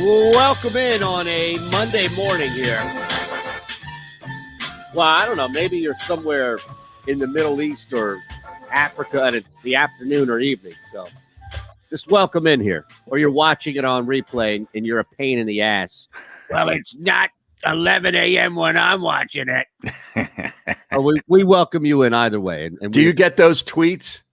Welcome in on a Monday morning here. Well, I don't know. Maybe you're somewhere in the Middle East or Africa and it's the afternoon or evening. So just welcome in here. Or you're watching it on replay and you're a pain in the ass. Well, it's not 11 a.m. when I'm watching it. we welcome you in either way. And do you get those tweets?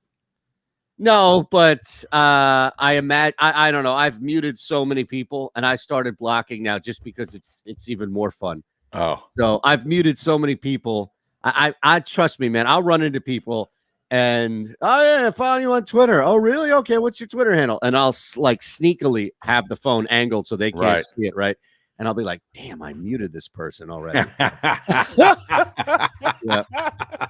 No, but I imagine I don't know. I've muted so many people, and I started blocking now just because it's even more fun. Oh, so I've muted so many people. I trust me, man. I'll run into people, and I follow you on Twitter. Oh, really? Okay, what's your Twitter handle? And I'll like sneakily have the phone angled so they can't see it, right? And I'll be like, damn, I muted this person already. Yeah,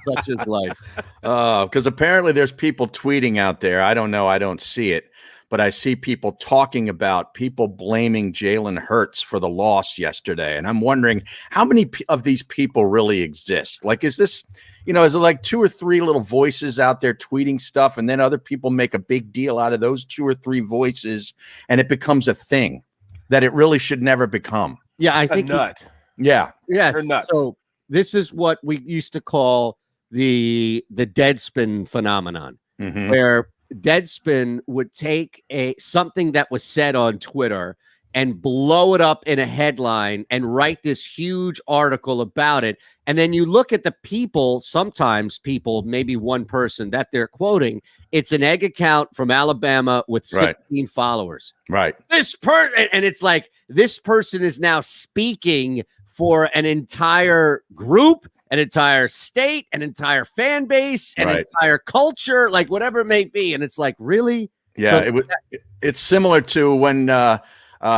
such is life. Because apparently there's people tweeting out there. I don't know. I don't see it. But I see people talking about people blaming Jalen Hurts for the loss yesterday. And I'm wondering how many of these people really exist? Like, is this, is it like 2 or 3 little voices out there tweeting stuff, and then other people make a big deal out of those 2 or 3 voices, and it becomes a thing that it really should never become? Yeah, I think nut. Yeah, they're nuts. So this is what we used to call the Deadspin phenomenon, where Deadspin would take something that was said on Twitter and blow it up in a headline and write this huge article about it. And then you look at the people, sometimes people, maybe one person that they're quoting, it's an egg account from Alabama with 16 followers. Right. And it's like, this person is now speaking for an entire group, an entire state, an entire fan base, an entire culture, like whatever it may be. And it's like, really? Yeah, it's similar to when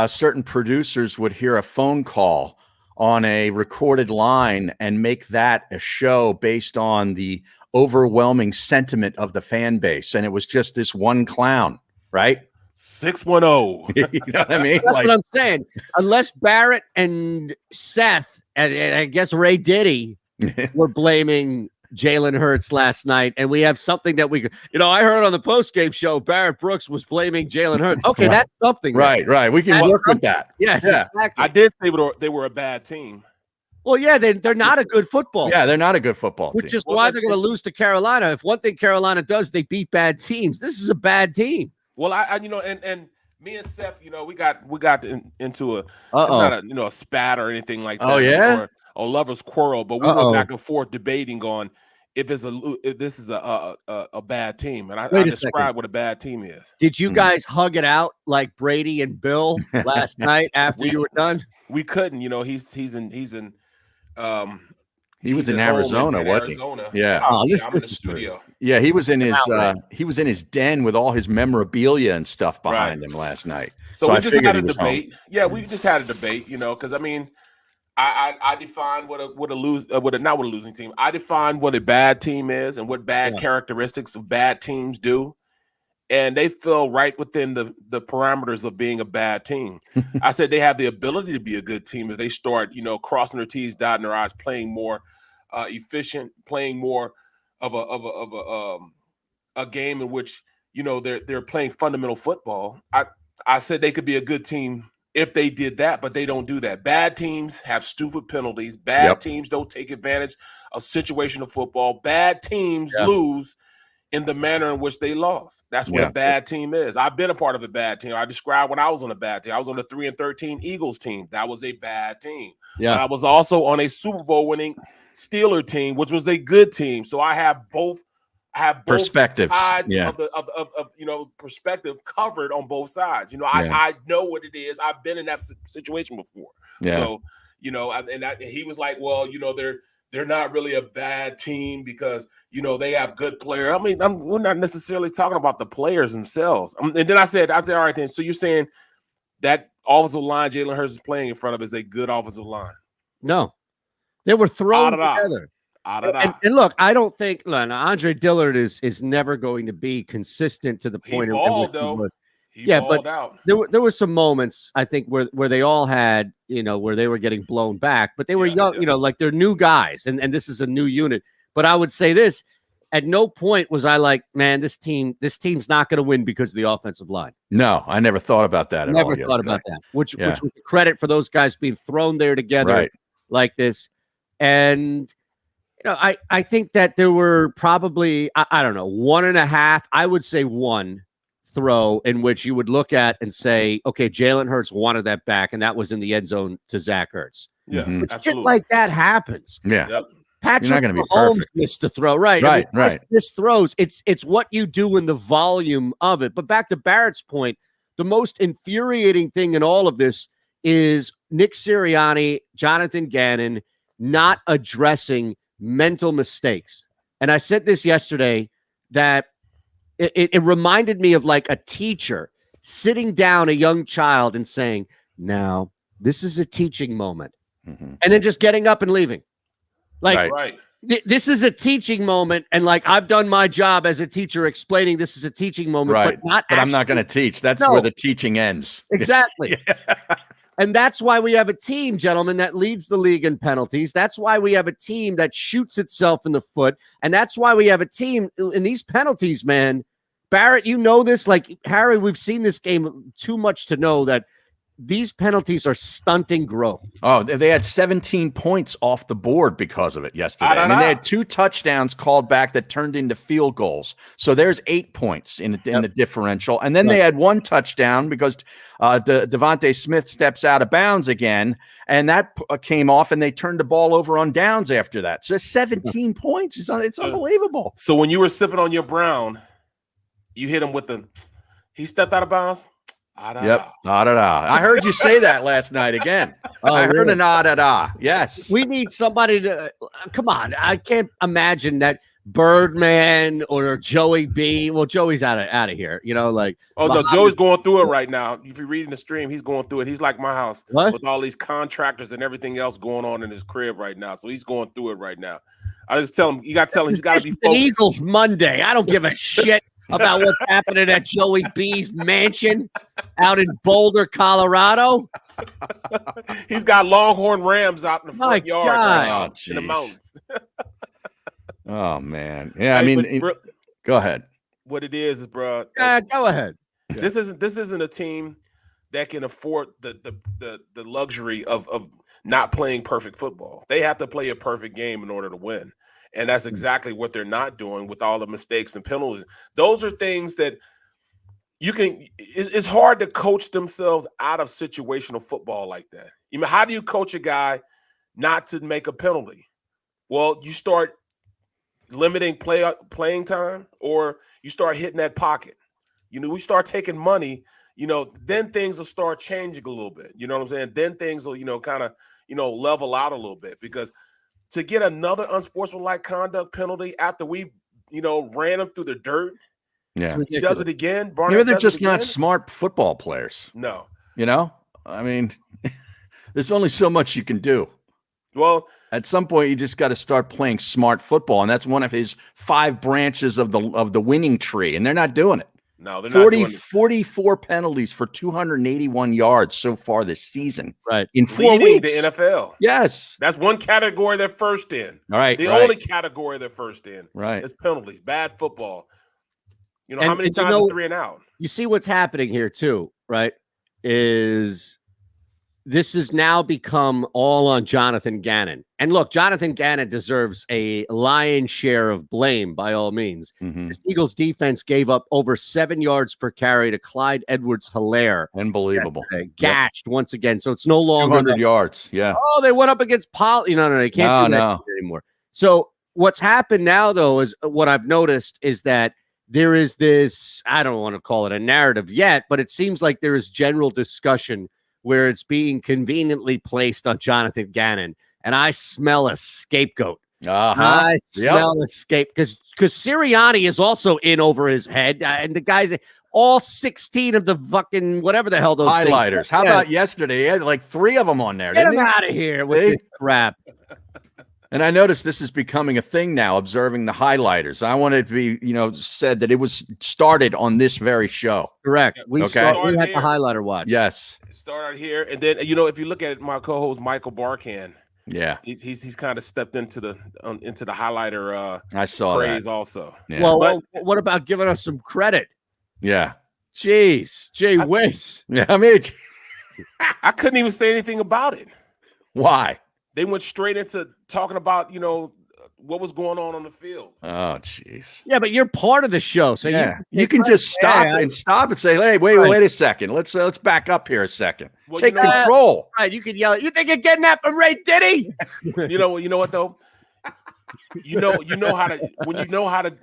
certain producers would hear a phone call on a recorded line and make that a show based on the overwhelming sentiment of the fan base. And it was just this one clown, right? 610. You know what I mean? That's what I'm saying. Unless Barrett and Seth and I guess Ray Diddy were blaming Jalen Hurts last night, and we have something that we, I heard on the postgame show, Barrett Brooks was blaming Jalen Hurts. Okay, that's something. Right. We can work with that. Yes, exactly. I did say they were a bad team. Well, yeah, they're not a good football team. They're not a good football team. Which is why they're going to lose to Carolina. If one thing Carolina does, they beat bad teams. This is a bad team. Well, and me and Seth, we got into it's not a spat or anything like that. Oh yeah, or a lover's quarrel, but we went back and forth debating on if this is a bad team, and I described what a bad team is. Did you guys hug it out like Brady and Bill last night after you were done? We couldn't. He was in Arizona, wasn't he? Yeah. I'm in the studio. Yeah, he was in his den with all his memorabilia and stuff behind him last night. So we just had a debate. Yeah, we just had a debate, because I define what a losing team. I define what a bad team is and what bad characteristics of bad teams do. And they fell right within the parameters of being a bad team. I said they have the ability to be a good team if they start, crossing their T's, dotting their I's, playing more efficient, playing more of a game in which they're playing fundamental football. I said they could be a good team if they did that, but they don't do that. Bad teams have stupid penalties. Bad teams don't take advantage of situational football. Bad teams lose in the manner in which they lost. That's what a bad team is. I've been a part of a bad team. I described when I was on a bad team. I was on the 3-13 Eagles team. That was a bad team. Yeah. And I was also on a Super Bowl winning Steeler team, which was a good team. So I have both perspectives sides of perspective covered on both sides. I know what it is. I've been in that situation before. Yeah. So, he was like, well, they're not really a bad team because, they have good players. I mean, we're not necessarily talking about the players themselves. And then I said, all right, then. So you're saying that offensive line Jalen Hurts is playing in front of is a good offensive line? No. They were thrown together. And look, I don't think Andre Dillard is never going to be consistent to the point of balled out. There were some moments I think where they all had where they were getting blown back, but they were young, like they're new guys, and this is a new unit. But I would say this: at no point was I like, man, this team's not going to win because of the offensive line. No, I never thought about that at all. Never thought about that, which was a credit for those guys being thrown there together like this. And I think that there were probably, I don't know, 1.5, I would say one throw in which you would look at and say, okay, Jalen Hurts wanted that back, and that was in the end zone to Zach Ertz. Yeah, shit like that happens. Yeah. Yep. Patrick Mahomes missed the throw, right? Missed throws. It's what you do in the volume of it. But back to Barrett's point, the most infuriating thing in all of this is Nick Sirianni, Jonathan Gannon not addressing mental mistakes. And I said this yesterday that it reminded me of like a teacher sitting down a young child and saying, now this is a teaching moment, and then just getting up and leaving. Like, this is a teaching moment, and like I've done my job as a teacher explaining this is a teaching moment, but I'm not going to teach. That's where the teaching ends. Exactly. And that's why we have a team, gentlemen, that leads the league in penalties. That's why we have a team that shoots itself in the foot, and that's why we have a team in these penalties, man. Barrett, you know this. Like, Harry, we've seen this game too much to know that these penalties are stunting growth. Oh, they had 17 points off the board because of it yesterday. I mean, they had 2 touchdowns called back that turned into field goals. So there's 8 points in the differential. And then they had 1 touchdown because Devontae Smith steps out of bounds again, and that came off, and they turned the ball over on downs after that. So 17 points. It's unbelievable. So when you were sipping on your brown, you hit him with he stepped out of bounds? Yep. I heard you say that last night again. I heard an ah-da-da. Yes. We need somebody to come on. I can't imagine that Birdman or Joey B. Well, Joey's out of here. Like no, Joey's going through it right now. If you're reading the stream, he's going through it. He's like my house with all these contractors and everything else going on in his crib right now. So he's going through it right now. I just tell him he's got to be focused. Eagles Monday. I don't give a shit about what's happening at Joey B's mansion out in Boulder, Colorado. He's got Longhorn Rams out in the front yard right now, in the mountains. Oh, man. Yeah, I mean, go ahead. What it is, bro. Go ahead. This isn't a team that can afford the luxury of not playing perfect football. They have to play a perfect game in order to win. And that's exactly what they're not doing with all the mistakes and penalties. Those are things that it's hard to coach themselves out of situational football like that. How do you coach a guy not to make a penalty? Well, you start limiting playing time, or you start hitting that pocket. We start taking money, then things will start changing a little bit. You know what I'm saying? Then things will, kind of, level out a little bit, because to get another unsportsmanlike conduct penalty after we, ran him through the dirt, he does it again. Maybe they're just not smart football players. No. I mean, there's only so much you can do. Well, at some point, you just got to start playing smart football, and that's one of his 5 branches of the winning tree, and they're not doing it. No, they're not doing it. 44 penalties for 281 yards so far this season. Right. In 4 weeks. The NFL. Yes. That's one category they're first in. All right. The only category they're first in. Right. Is penalties, bad football. How many times are 3 and out? You see what's happening here too, right? This has now become all on Jonathan Gannon. And look, Jonathan Gannon deserves a lion's share of blame by all means. The Eagles defense gave up over 7 yards per carry to Clyde Edwards-Helaire. Unbelievable. Gashed once again. So it's no longer 200 yards. Yeah. Oh, they went up against Pollard. No, they can't do that anymore. So what's happened now, though, is what I've noticed is that there is this, I don't want to call it a narrative yet, but it seems like there is general discussion where it's being conveniently placed on Jonathan Gannon. And I smell a scapegoat. I smell a scapegoat because Sirianni is also in over his head. And the guys, all 16 of the fucking whatever the hell those highlighters. Things. How about yesterday? He had like 3 of them on there. Get him out of here with this crap. And I noticed this is becoming a thing now, observing the highlighters. I want it to be, said that it was started on this very show. Correct. We had the highlighter watch. Yes. It started here. And then, if you look at my co-host, Michael Barkan, Yeah, he's kind of stepped into the highlighter I saw craze that. also. Yeah. Well, what about giving us some credit? Yeah. Jeez, Jay Whiz. Yeah, I mean, I couldn't even say anything about it. why? They went straight into talking about, what was going on the field. Oh, jeez. Yeah, but you're part of the show, so you can just stop and say, "Hey, wait a second. Let's back up here a second. Well, Take control." Right, you could yell. You think you're getting that from Ray Diddy? You know what though? You know how to when you know how to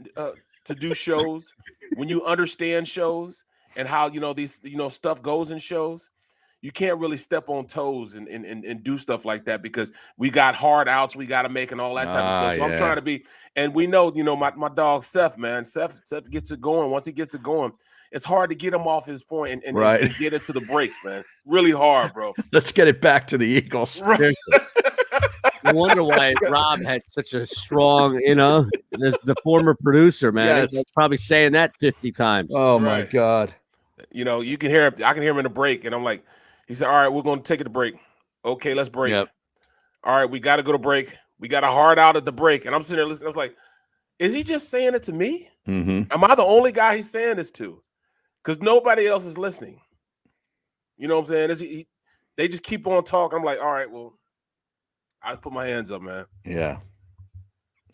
do shows, when you understand shows and how these stuff goes in shows. You can't really step on toes and do stuff like that because we got hard outs we got to make and all that type of stuff. So I'm trying to be, and we know, my dog Seth, man, Seth gets it going. Once he gets it going, it's hard to get him off his point and get into the breaks, man. Really hard, bro. Let's get it back to the Eagles. Right. I wonder why Rob had such a strong, as the former producer, man. Yes. He's probably saying that 50 times. Oh my God. You can hear him. I can hear him in the break, and I'm like, he said, "All right, we're going to take it to break. Okay, let's break. Yep. All right, we got to go to break. We got a hard out at the break." And I'm sitting there listening. I was like, "Is he just saying it to me? Mm-hmm. Am I the only guy he's saying this to? Because nobody else is listening." You know what I'm saying? They just keep on talking. I'm like, "All right, well, I put my hands up, man." Yeah.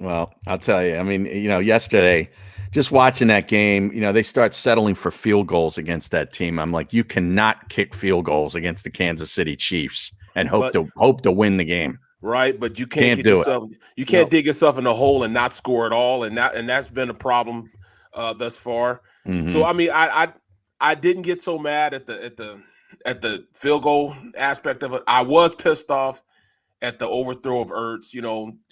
Well, I'll tell you. I mean, yesterday, just watching that game, they start settling for field goals against that team. I'm like, you cannot kick field goals against the Kansas City Chiefs and hope to win the game. Right, but you can't get yourself. You can't dig yourself in the hole and not score at all, and that's been a problem thus far. Mm-hmm. So I mean, I didn't get so mad at the field goal aspect of it. I was pissed off at the overthrow of Ertz,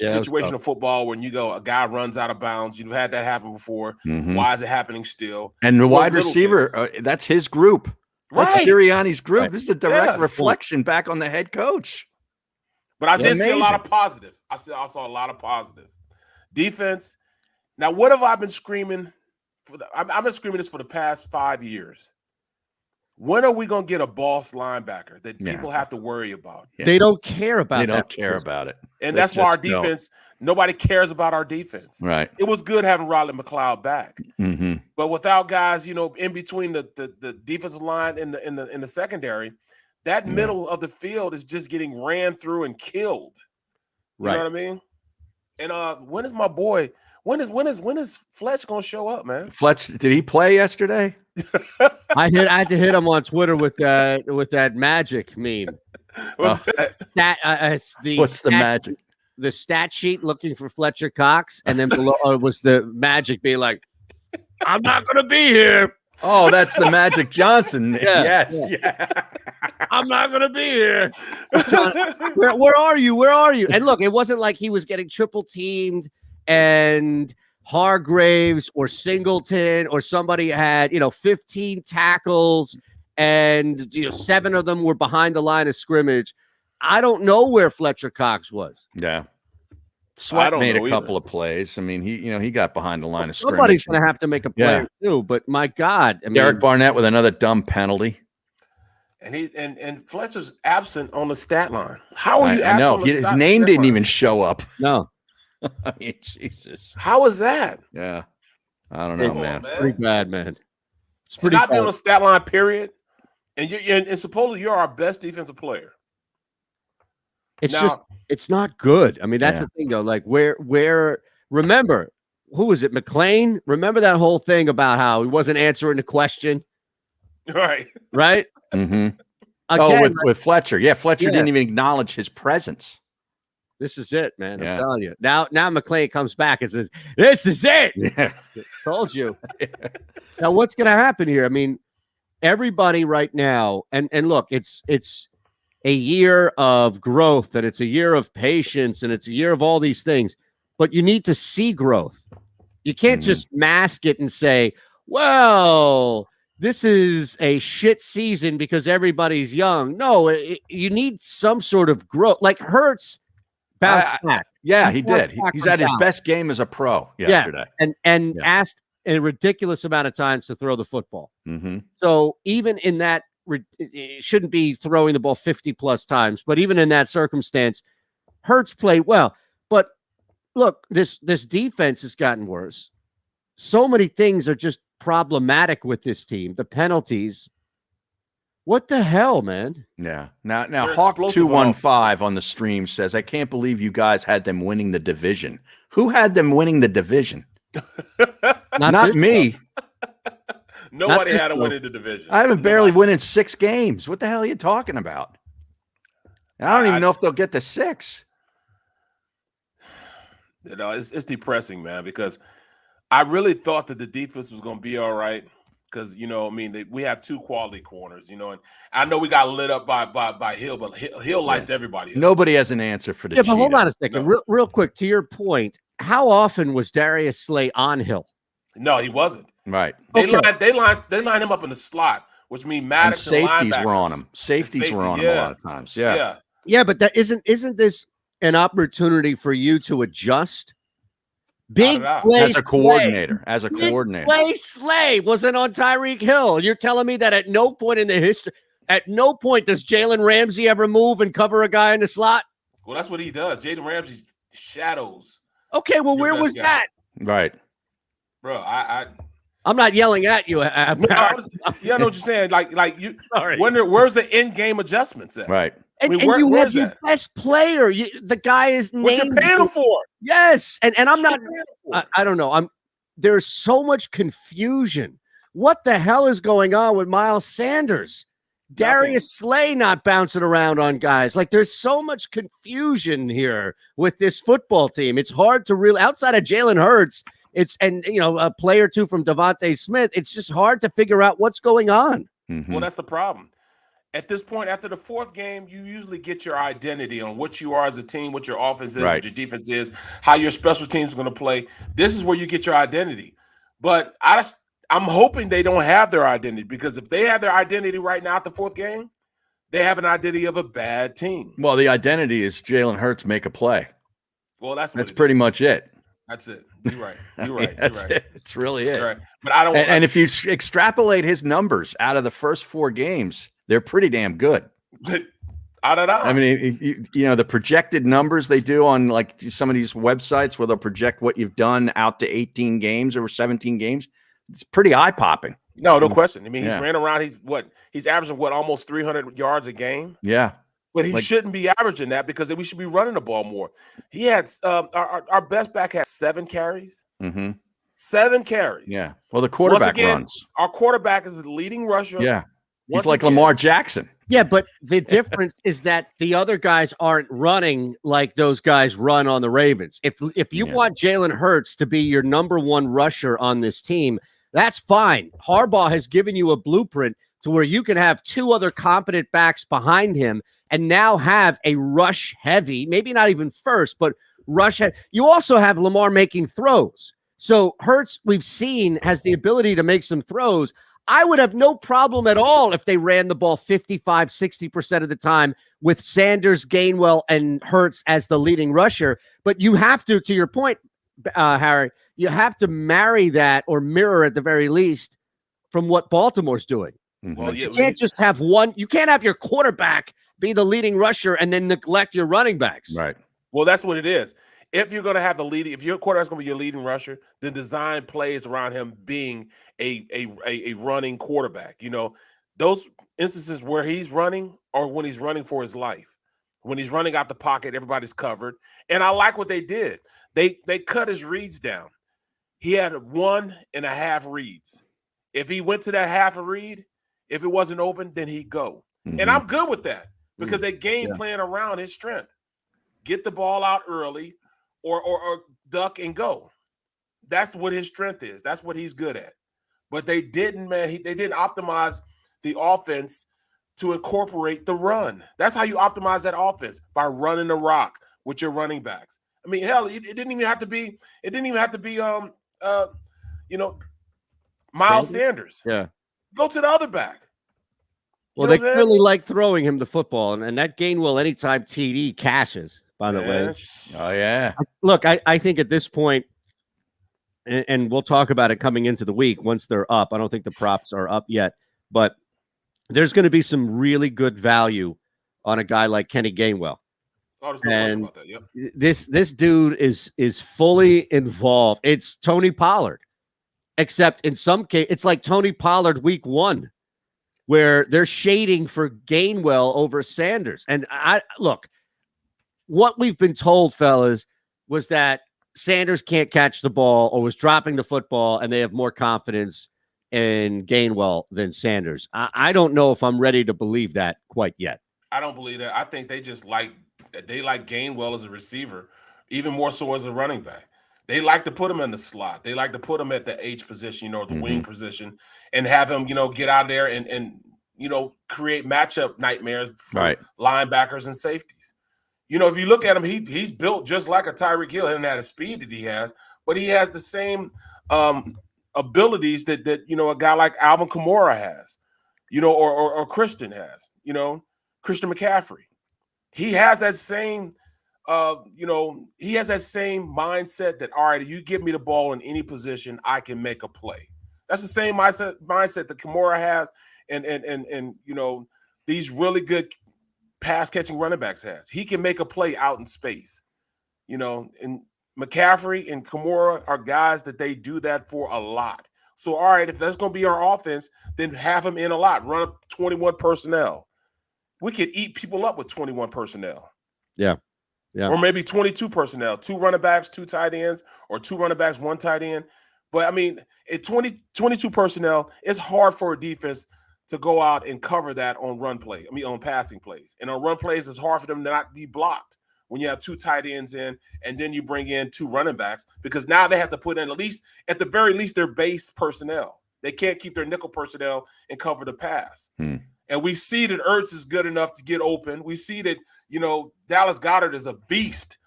situational football when a guy runs out of bounds. You've had that happen before. Mm-hmm. Why is it happening still? And the wide receiver, that's his group. That's right. Sirianni's group. Right. This is a direct reflection back on the head coach. But I did see a lot of positive. I saw a lot of positive. Defense. Now, what have I been screaming? I've been screaming this for the past 5 years. When are we going to get a boss linebacker that people have to worry about? Yeah. They don't care about it. They don't care about it. And that's why our defense, nobody cares about our defense. Right. It was good having Riley McLeod back. Mm-hmm. But without guys, in between the defensive line and in the secondary, that middle of the field is just getting ran through and killed. You know what I mean? And when is my boy? When is Fletch gonna show up, man? Fletch, did he play yesterday? I had to hit him on Twitter with that magic meme. What's that? What's the magic? The stat sheet looking for Fletcher Cox, and then below was the magic being like, "I'm not gonna be here." Oh, that's the Magic Johnson. Yes. Yeah. I'm not gonna be here. John, where are you? Where are you? And look, it wasn't like he was getting triple teamed and Hargraves or Singleton or somebody had 15 tackles and 7 of them were behind the line of scrimmage. I don't know where Fletcher Cox was. Yeah. Sweat made a couple of plays. I mean, he got behind the line of scrimmage. Somebody's going to have to make a play too, but my God. Derek Barnett with another dumb penalty. And and Fletcher's absent on the stat line. How are you absent? I know. His name didn't even show up. No. I mean, Jesus. How is that? Yeah. I don't know, man. Pretty bad, man. It's pretty bad. Not be on the stat line, period. And supposedly you're our best defensive player. It's not good. I mean, that's the thing, though. Like, remember, who was it? McLean? Remember that whole thing about how he wasn't answering the question? Right. Right? Mm-hmm. Again, with Fletcher. Yeah, Fletcher didn't even acknowledge his presence. This is it, man. I'm telling you. Now McLean comes back and says, "This is it." Yeah. Told you. Now, what's going to happen here? I mean, everybody right now, and look, it's a year of growth, and it's a year of patience, and it's a year of all these things. But you need to see growth. You can't just mask it and say, "Well, this is a shit season because everybody's young." No, you need some sort of growth. Like Hurts bounced back. Yeah, he did. He's at his best game as a pro yesterday. And asked a ridiculous amount of times to throw the football. Mm-hmm. So even in that, it shouldn't be throwing the ball 50 plus times, but even in that circumstance, Hurts played well, but look, this defense has gotten worse. So many things are just problematic with this team. The penalties. What the hell, man? Yeah. Now Hawk215 on the stream says, I can't believe you guys had them winning the division. Who had them winning the division? Not me. Nobody had them winning the division. I haven't barely winning 6 games. What the hell are you talking about? And I don't even know if they'll get to 6. You know, it's depressing, man, because I really thought that the defense was going to be all right. Because, you know, I mean, we have 2 quality corners, you know, and I know we got lit up by Hill, but Hill lights everybody up. Nobody has an answer for the but hold on a second. No. Real quick, to your point, how often was Darius Slay on Hill? No, he wasn't. Right. They line him up in the slot, which means Maddox and safeties were on him. Safeties were on him a lot of times. Yeah, but that isn't this an opportunity for you to adjust? Big play as a coordinator. Play Slay wasn't on Tyreek Hill. You're telling me that at no point in the history, at no point does Jalen Ramsey ever move and cover a guy in the slot? Well, that's what he does. Jalen Ramsey shadows. Okay, well, where was that? Right. Bro, I'm not yelling at you. I know what you're saying. Like you. Where's the end game adjustments at? Right. And you have your best player. The guy is named. What you're paying him for? Yes, and I'm not. I don't know. There's so much confusion. What the hell is going on with Miles Sanders? Darius Slay not bouncing around on guys. Like, there's so much confusion here with this football team. It's hard to really, outside of Jalen Hurts, a player or two from Devontae Smith, it's just hard to figure out what's going on. Mm-hmm. Well, that's the problem. At this point, after the 4th game, you usually get your identity on what you are as a team, what your offense is, what your defense is, how your special teams are going to play. This is where you get your identity. But I'm hoping they don't have their identity, because if they have their identity right now at the 4th game, they have an identity of a bad team. Well, the identity is Jalen Hurts make a play. Well, that's pretty much it. That's it. You're right. You're right. That's it. It's really it. Right. But I don't. And if you extrapolate his numbers out of the first 4 games, they're pretty damn good. I don't know. I mean, the projected numbers they do on like some of these websites where they'll project what you've done out to 18 games or 17 games. It's pretty eye popping. No question. I mean, he's ran around. He's averaging almost 300 yards a game. Yeah. But he shouldn't be averaging that, because we should be running the ball more. He had our best back had 7 carries. Mm-hmm. 7 carries. Yeah. Well, the quarterback runs. Our quarterback is the leading rusher. Yeah. He's like Lamar Jackson. Yeah, but the difference is that the other guys aren't running like those guys run on the Ravens. If you want Jalen Hurts to be your number 1 rusher on this team, that's fine. Harbaugh has given you a blueprint to where you can have 2 other competent backs behind him and now have a rush heavy, maybe not even first, but rush heavy. You also have Lamar making throws. So Hurts, we've seen, has the ability to make some throws. I would have no problem at all if they ran the ball 55, 60% of the time with Sanders, Gainwell, and Hurts as the leading rusher. But you have to your point, Harry, you have to marry that, or mirror at the very least, from what Baltimore's doing. Mm-hmm. Well, you can't just have one. You can't have your quarterback be the leading rusher and then neglect your running backs. Right. Well, that's what it is. If you're going to have if your quarterback's going to be your leading rusher, then design plays around him being a running quarterback. You know, those instances where he's running, or when he's running for his life, when he's running out the pocket, everybody's covered. And I like what they did. They cut his reads down. He had 1.5 reads. If he went to that half a read, if it wasn't open, then he'd go. Mm-hmm. And I'm good with that, because they game plan around his strength. Get the ball out early, or duck and go. That's what his strength is. That's what he's good at. But they didn't, man. They didn't optimize the offense to incorporate the run. That's how you optimize that offense, by running the rock with your running backs. I mean, hell, it didn't even have to be. It didn't even have to be. Miles Sanders. Yeah. Go to the other back. Well, they clearly like throwing him the football, and that Gainwell anytime TD cashes, by the way. Oh, yeah. Look, I think at this point, and we'll talk about it coming into the week once they're up. I don't think the props are up yet, but there's going to be some really good value on a guy like Kenny Gainwell. Oh, there's no question about that. Yep. This dude is fully involved. It's Tony Pollard, except in some case, it's like Tony Pollard week 1, where they're shading for Gainwell over Sanders. And look, what we've been told, fellas, was that Sanders can't catch the ball or was dropping the football, and they have more confidence in Gainwell than Sanders. I don't know if I'm ready to believe that quite yet. I don't believe that. I think they just like Gainwell as a receiver, even more so as a running back. They like to put him in the slot. They like to put him at the H position, the wing position, and have him, get out there and create matchup nightmares for linebackers and safeties. If you look at him, he's built just like a Tyreek Hill. He doesn't have the speed that he has, but he has the same abilities that a guy like Alvin Kamara has, or Christian has, Christian McCaffrey. He has that same he has that same mindset that, all right, if you give me the ball in any position, I can make a play. That's the same mindset that Kamara has, and these really good pass catching running backs has. He can make a play out in space, and McCaffrey and Kamara are guys that they do that for a lot. So, all right, if that's going to be our offense, then have him in a lot. Run up 21 personnel. We could eat people up with 21 personnel. Yeah. Or maybe 22 personnel, 2 running backs, 2 tight ends, or 2 running backs, 1 tight end. But, I mean, at 22 personnel, it's hard for a defense to go out and cover that on on passing plays. And on run plays, it's hard for them to not be blocked when you have 2 tight ends in, and then you bring in 2 running backs, because now they have to put in at the very least, their base personnel. They can't keep their nickel personnel and cover the pass. And we see that Ertz is good enough to get open. We see that, Dallas Goedert is a beast,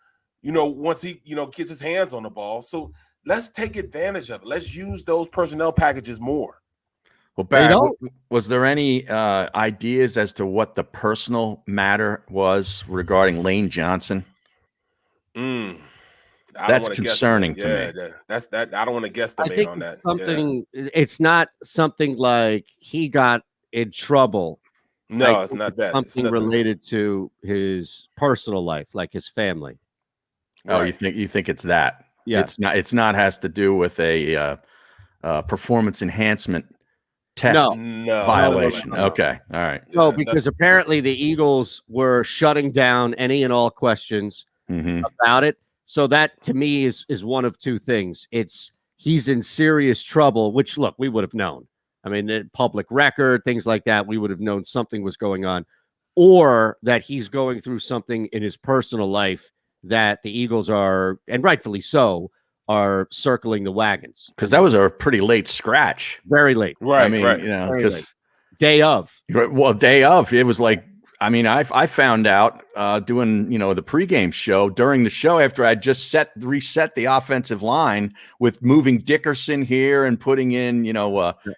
once he, gets his hands on the ball. So let's take advantage of it. Let's use those personnel packages more. Well, Barrett, was there any ideas as to what the personal matter was regarding Lane Johnson? That's concerning to me. I don't want to guesstimate on that. It's not something like he got in trouble. No, it's not that. Something related to his personal life, like his family. Oh, right. You think it's that? Yeah, it's not has to do with a performance enhancement test violation. No. Okay, all right. No, because apparently the Eagles were shutting down any and all questions about it. So that to me is one of 2 things. He's in serious trouble, which, look, we would have known. I mean, the public record, things like that, we would have known something was going on, or that he's going through something in his personal life that the Eagles are, and rightfully so, are circling the wagons. Because that was a pretty late scratch. Very late. Right. I mean, because day of. Well, day of. It was like, I mean, I found out doing, the pregame show during the show after I just reset the offensive line with moving Dickerson here and putting in,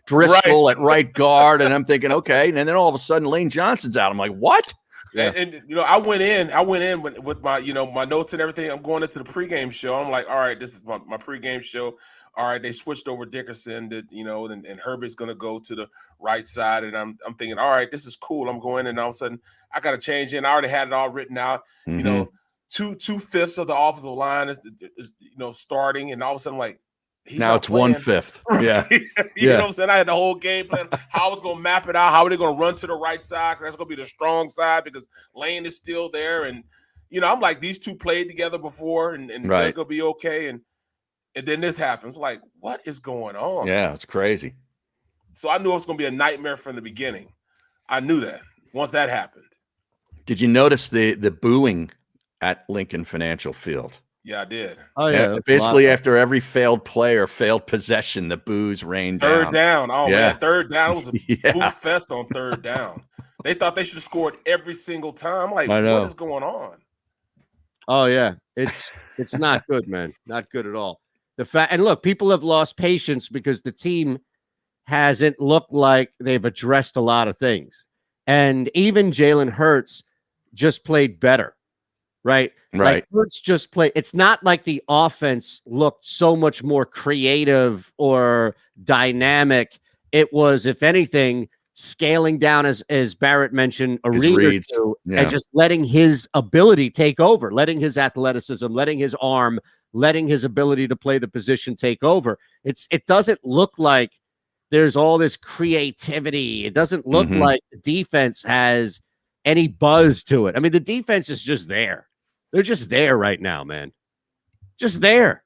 Driscoll at right guard. And I'm thinking, okay. And then all of a sudden Lane Johnson's out. I'm like, what? Yeah. And I went in with my, my notes and everything. I'm going into the pregame show. I'm like, all right, this is my pregame show. All right, they switched over Dickerson to, and Herbert's going to go to the right side. And I'm thinking, all right, this is cool. I'm going, and all of a sudden I got to change in. I already had it all written out. 2/5 of the offensive line is starting, and all of a sudden, like, now it's 1/5. Yeah. You know what I'm saying? I had the whole game plan, how I was going to map it out, how are they going to run to the right side, because that's going to be the strong side because Lane is still there. And, I'm like, these 2 played together before, and they're going to be okay. And then this happens. Like, what is going on? Yeah, it's crazy. So I knew it was going to be a nightmare from the beginning. I knew that once that happened. Did you notice the booing at Lincoln Financial Field? Yeah, I did. Oh, yeah. Basically, after every failed play or failed possession, the boos rained down. Third down. Oh, man. Third down. It was a boo fest on third down. They thought they should have scored every single time. I'm like, what is going on? Oh, yeah. It's not good, man. Not good at all. And look, people have lost patience because the team hasn't looked like they've addressed a lot of things. And even Jalen Hurts just played better, right? Like Hurts just played. It's not like the offense looked so much more creative or dynamic. It was, if anything, scaling down, as Barrett mentioned, a His read or reads. two, Yeah. and just letting his ability take over, letting his athleticism, letting his arm, letting his ability to play the position take over. It doesn't look like there's all this creativity. It doesn't look like the defense has any buzz to it. I mean, the defense is just there. They're just there right now, man. Just there.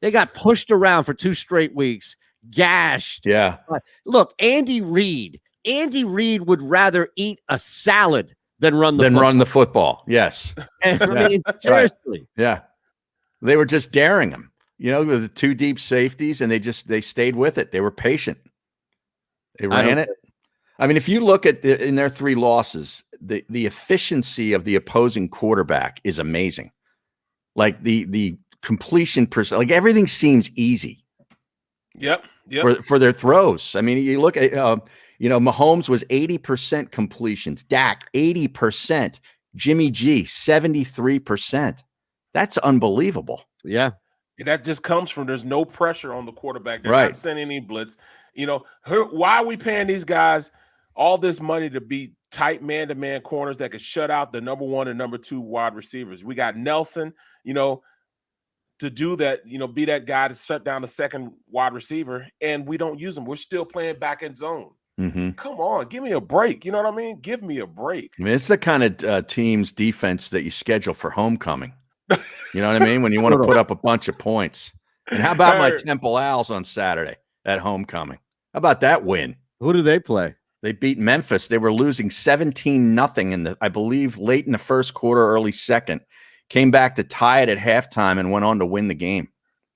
They got pushed around for 2 straight weeks, gashed. Yeah. Look, Andy Reid would rather eat a salad than run the football. Yes. I mean, seriously. Right. Yeah. They were just daring him, with the 2 deep safeties, and they stayed with it. They were patient. They ran it. I mean, if you look at in their 3 losses, the efficiency of the opposing quarterback is amazing. Like the completion percent, like everything seems easy. Yep. For their throws. I mean, you look at Mahomes was 80% completions, Dak 80%, Jimmy G 73%. That's unbelievable. Yeah. That just comes from there's no pressure on the quarterback. They're right. not sending any blitz. Why are we paying these guys all this money to be tight man-to-man corners that could shut out the number 1 and number 2 wide receivers? We got Nelson, to do that, be that guy to shut down the second wide receiver, and we don't use him. We're still playing back in zone. Come on, give me a break. You know what I mean? Give me a break. I mean, it's the kind of team's defense that you schedule for homecoming. You know what I mean? When you want to put up a bunch of points. And how about my Temple Owls on Saturday at homecoming? How about that win? Who do they play? They beat Memphis. They were losing 17-0 I believe, late in the first quarter, early second. Came back to tie it at halftime and went on to win the game.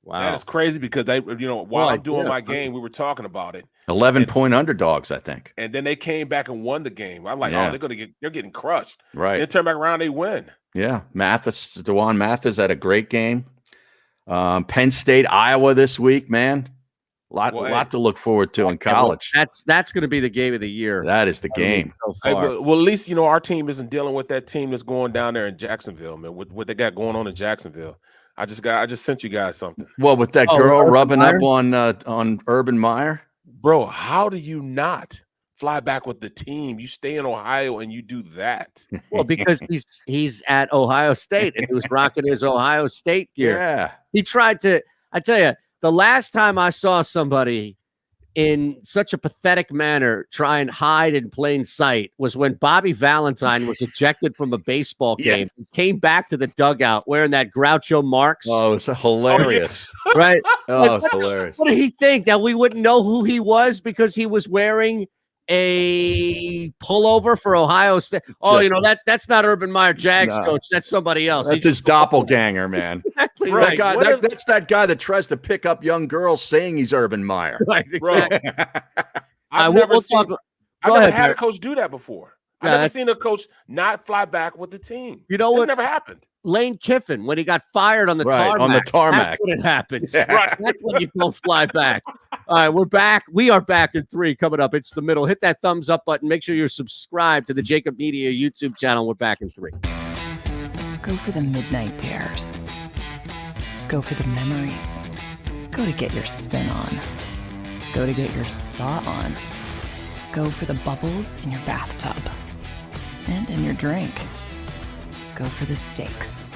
Wow. That is crazy because they, while I'm doing my game, we were talking about it. 11-point underdogs, I think. And then they came back and won the game. I'm like, they're getting crushed. Right. They turn back around, they win. Yeah. Dewan Mathis had a great game. Penn State, Iowa this week, man. Lot to look forward to in college. That's going to be the game of the year. That is the game. Well, at least our team isn't dealing with that team that's going down there in Jacksonville, man. What they got going on in Jacksonville. I just sent you guys something. Well, with that girl rubbing up on Urban Meyer, bro. How do you not fly back with the team? You stay in Ohio and you do that. Well, because he's at Ohio State and he was rocking his Ohio State gear. Yeah, he tried to. I tell you. The last time I saw somebody in such a pathetic manner try and hide in plain sight was when Bobby Valentine was ejected from a baseball game and came back to the dugout wearing that Groucho Marx. Oh, it's hilarious. Right? It's hilarious. What did he think? That we wouldn't know who he was because he was wearing a pullover for Ohio State? That's not Urban Meyer Jags coach. That's somebody else. That's his doppelganger, man. Exactly right. Right. That's that guy that tries to pick up young girls saying he's Urban Meyer. Right, exactly. I've never had a coach do that before. I've never seen a coach not fly back with the team. You know what? It's never happened. Lane Kiffin, when he got fired on the tarmac. That's when it happens. Yeah. Right. That's when you don't fly back. All right, we're back. We are back in 3 coming up. It's the middle. Hit that thumbs up button. Make sure you're subscribed to the JAKIB Media YouTube channel. We're back in 3. Go for the midnight dares. Go for the memories. Go to get your spin on. Go to get your spa on. Go for the bubbles in your bathtub. And in your drink. Go for the stakes.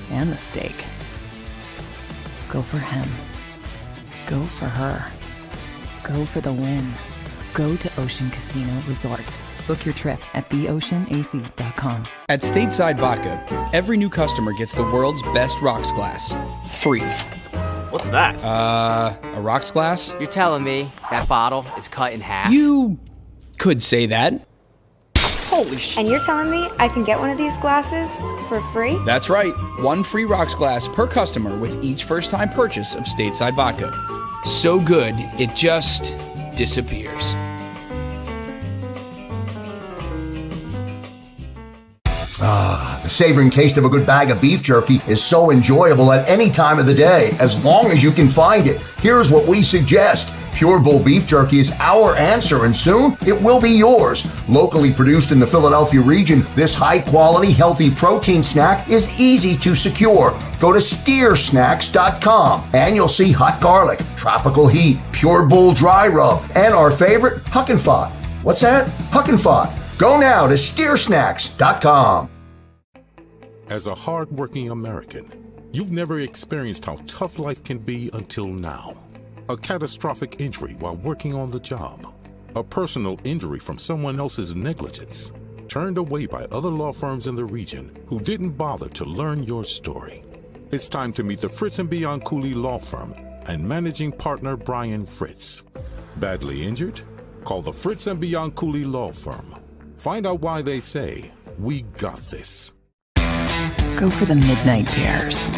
And the steak. Go for him. Go for her. Go for the win. Go to Ocean Casino Resort. Book your trip at theoceanac.com. At Stateside Vodka, every new customer gets the world's best rocks glass. Free. What's that? A rocks glass? You're telling me that bottle is cut in half? You could say that. Holy shit. And you're telling me I can get one of these glasses for free? That's right. 1 free rocks glass per customer with each first-time purchase of Stateside Vodka. So good, it just disappears. The savoring taste of a good bag of beef jerky is so enjoyable at any time of the day, as long as you can find it. Here's what we suggest. Pure Bull Beef Jerky is our answer, and soon it will be yours. Locally produced in the Philadelphia region, this high-quality, healthy protein snack is easy to secure. Go to steersnacks.com, and you'll see hot garlic, tropical heat, Pure Bull dry rub, and our favorite, Huck and Fod. What's that? Huck and Fod. Go now to steersnacks.com. As a hardworking American, you've never experienced how tough life can be until now. A catastrophic injury while working on the job. A personal injury from someone else's negligence. Turned away by other law firms in the region who didn't bother to learn your story. It's time to meet the Fritz & Bianculli Law Firm and managing partner Brian Fritz. Badly injured? Call the Fritz & Bianculli Law Firm. Find out why they say, we got this. Go for the midnight dares.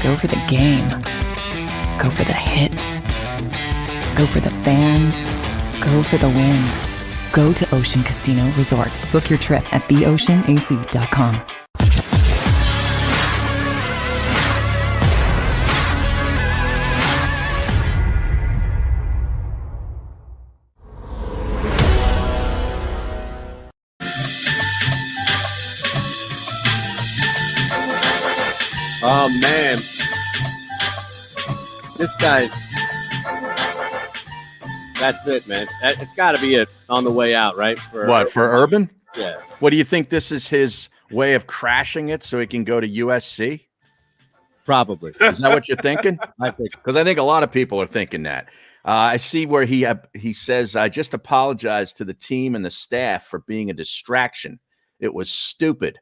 Go for the game. Go for the hits. Go for the fans. Go for the win. Go to Ocean Casino Resort. Book your trip at theoceanac.com. Oh man, this guy's. That's it, man. It's got to be it on the way out, right? For Urban? Yeah. What do you think? This is his way of crashing it so he can go to USC? Probably. Is that what you're thinking? I think, because I think a lot of people are thinking that. I see where he says, "I just apologize to the team and the staff for being a distraction. It was stupid.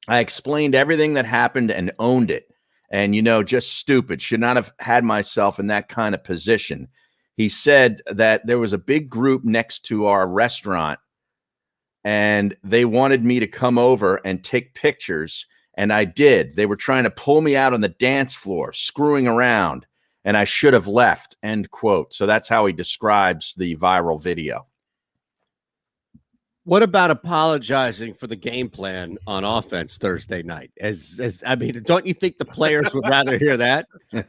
I explained everything that happened and owned it. And, just stupid. Should not have had myself in that kind of position." He said that there was a big group next to our restaurant and they wanted me to come over and take pictures. And I did. They were trying to pull me out on the dance floor, screwing around, and I should have left, end quote. So that's how he describes the viral video. what about apologizing for the game plan on offense Thursday night? I mean, don't you think the players would rather hear that? They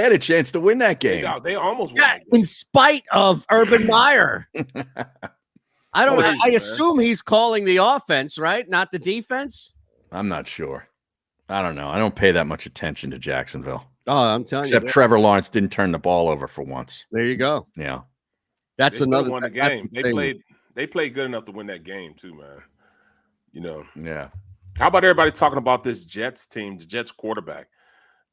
had a chance to win that game. They almost won. Yeah, in spite of Urban Meyer. I assume he's calling the offense, right? Not the defense? I'm not sure. I don't know. I don't pay that much attention to Jacksonville. Oh, I'm telling you. Except Trevor Lawrence didn't turn the ball over for once. There you go. Yeah. That's another won the game. They played good enough to win that game too, man. Yeah. How about everybody talking about this Jets team, the Jets quarterback?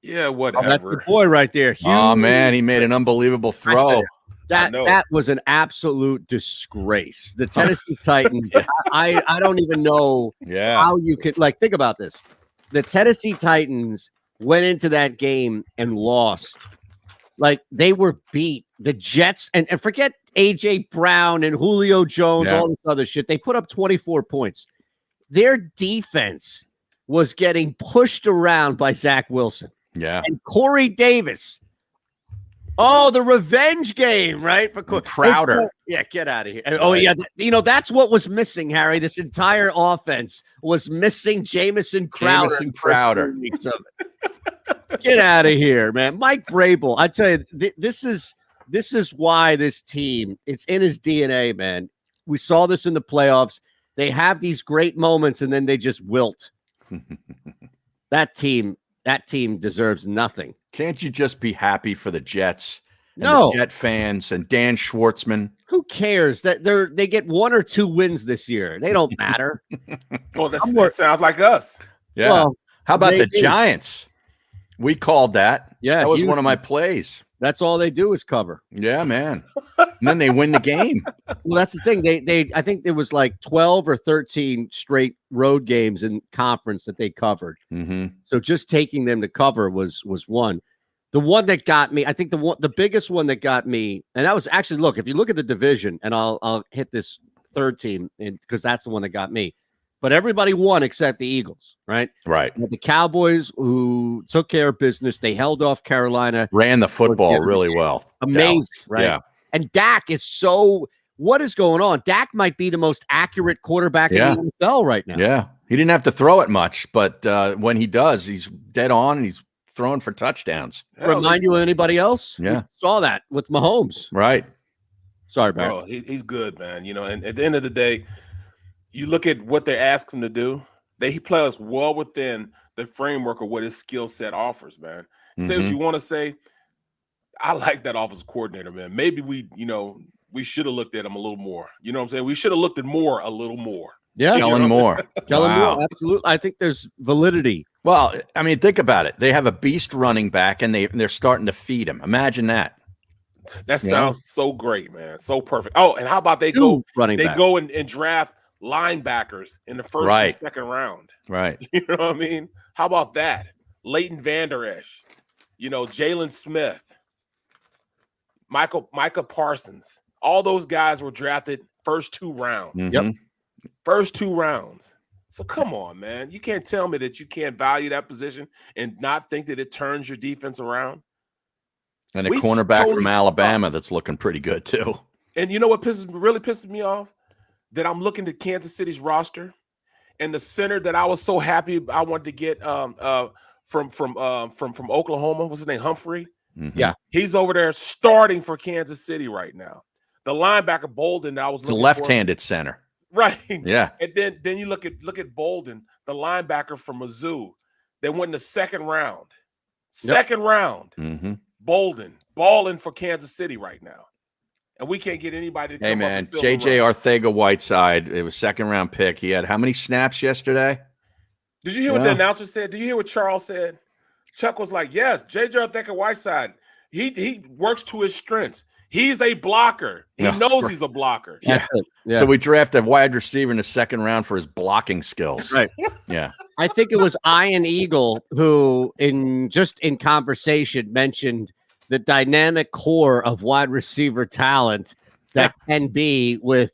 Yeah, whatever. Oh, that's the boy right there. Oh man, he made an unbelievable throw. That was an absolute disgrace. The Tennessee Titans. I don't even know how you could think about this. The Tennessee Titans went into that game and lost. They were beat. The Jets and forget AJ Brown and Julio Jones, all this other shit. They put up 24 points. Their defense was getting pushed around by Zach Wilson. Yeah. And Corey Davis. Oh, the revenge game, right? For Crowder. Yeah, get out of here. Oh, yeah. That's what was missing, Harry. This entire offense was missing Jamison Crowder. Get out of here, man. Mike Vrabel. I tell you, this is why this team, it's in his DNA, man. We saw this in the playoffs. They have these great moments, and then they just wilt. That team deserves nothing. Can't you just be happy for the Jets? And No, the Jet fans and Dan Schwartzman. Who cares that they get 1 or 2 wins this year? They don't matter. Well, that sounds like us. Yeah. Well, how about the Giants? We called that. Yeah, that was one of my plays. That's all they do is cover. Yeah, man. And then they win the game. Well, that's the thing. I think there was 12 or 13 straight road games in conference that they covered. Mm-hmm. So just taking them to cover was one. The one that got me, I think the biggest one that got me, and that was actually, look, if you look at the division, and I'll hit this third team because that's the one that got me. But everybody won except the Eagles, right? Right. The Cowboys, who took care of business, they held off Carolina. Ran the football really well. Amazing, Dallas. right? Yeah. And Dak is what is going on? Dak might be the most accurate quarterback in the NFL right now. Yeah. He didn't have to throw it much, but when he does, he's dead on and he's throwing for touchdowns. Remind you of anybody else? Yeah. We saw that with Mahomes. Right. Sorry, Barrett. Oh, he's good, man. And at the end of the day, you look at what they ask him to do. He plays well within the framework of what his skill set offers, man. Say what you want to say. I like that offensive coordinator, man. Maybe we, we should have looked at him a little more. You know what I'm saying? We should have looked at Moore a little more. Yeah, Kellen Moore. Kellen Wow. Moore, absolutely. I think there's validity. Well, I mean, think about it. They have a beast running back, and they're starting to feed him. Imagine that. That sounds so great, man. So perfect. Oh, and how about they go and draft linebackers in the first and second round. Right. You know what I mean? How about that? Leighton Vander Esch, Jalen Smith, Micah Parsons. All those guys were drafted first 2 rounds. Mm-hmm. Yep. First 2 rounds. So come on, man. You can't tell me that you can't value that position and not think that it turns your defense around. And a cornerback from Alabama that's looking pretty good too. And you know what really pisses me off? That I'm looking at Kansas City's roster and the center that I was so happy I wanted to get from Oklahoma. What's his name? Humphrey. Mm-hmm. Yeah, he's over there starting for Kansas City right now. The linebacker Bolden that I was looking for. It's a left-handed center. Right. Yeah. And then you look at Bolden, the linebacker from Mizzou. They went in the second round. Second round. Mm-hmm. Bolden balling for Kansas City right now. And we can't get anybody to come up and fill JJ Arcega-Whiteside, it was second-round pick. He had how many snaps yesterday? Did you hear what the announcer said? Did you hear what Charles said? Chuck was like, yes, JJ Arcega-Whiteside, he works to his strengths. He's a blocker. He knows he's a blocker. Yeah. So we drafted a wide receiver in the second round for his blocking skills. Right. Yeah. I think it was Ian Eagle who, in conversation, mentioned the dynamic core of wide receiver talent that can be with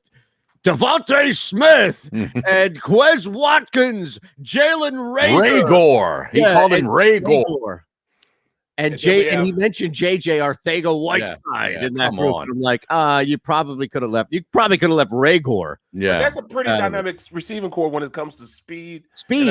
Devontae Smith and Quez Watkins, Jalen Raygor. He called him Raygor. And he mentioned JJ Arcega-Whiteside in that group. I'm like, you probably could have left. You probably could have left Raygor. Yeah, but that's a pretty dynamic receiving core when it comes to speed.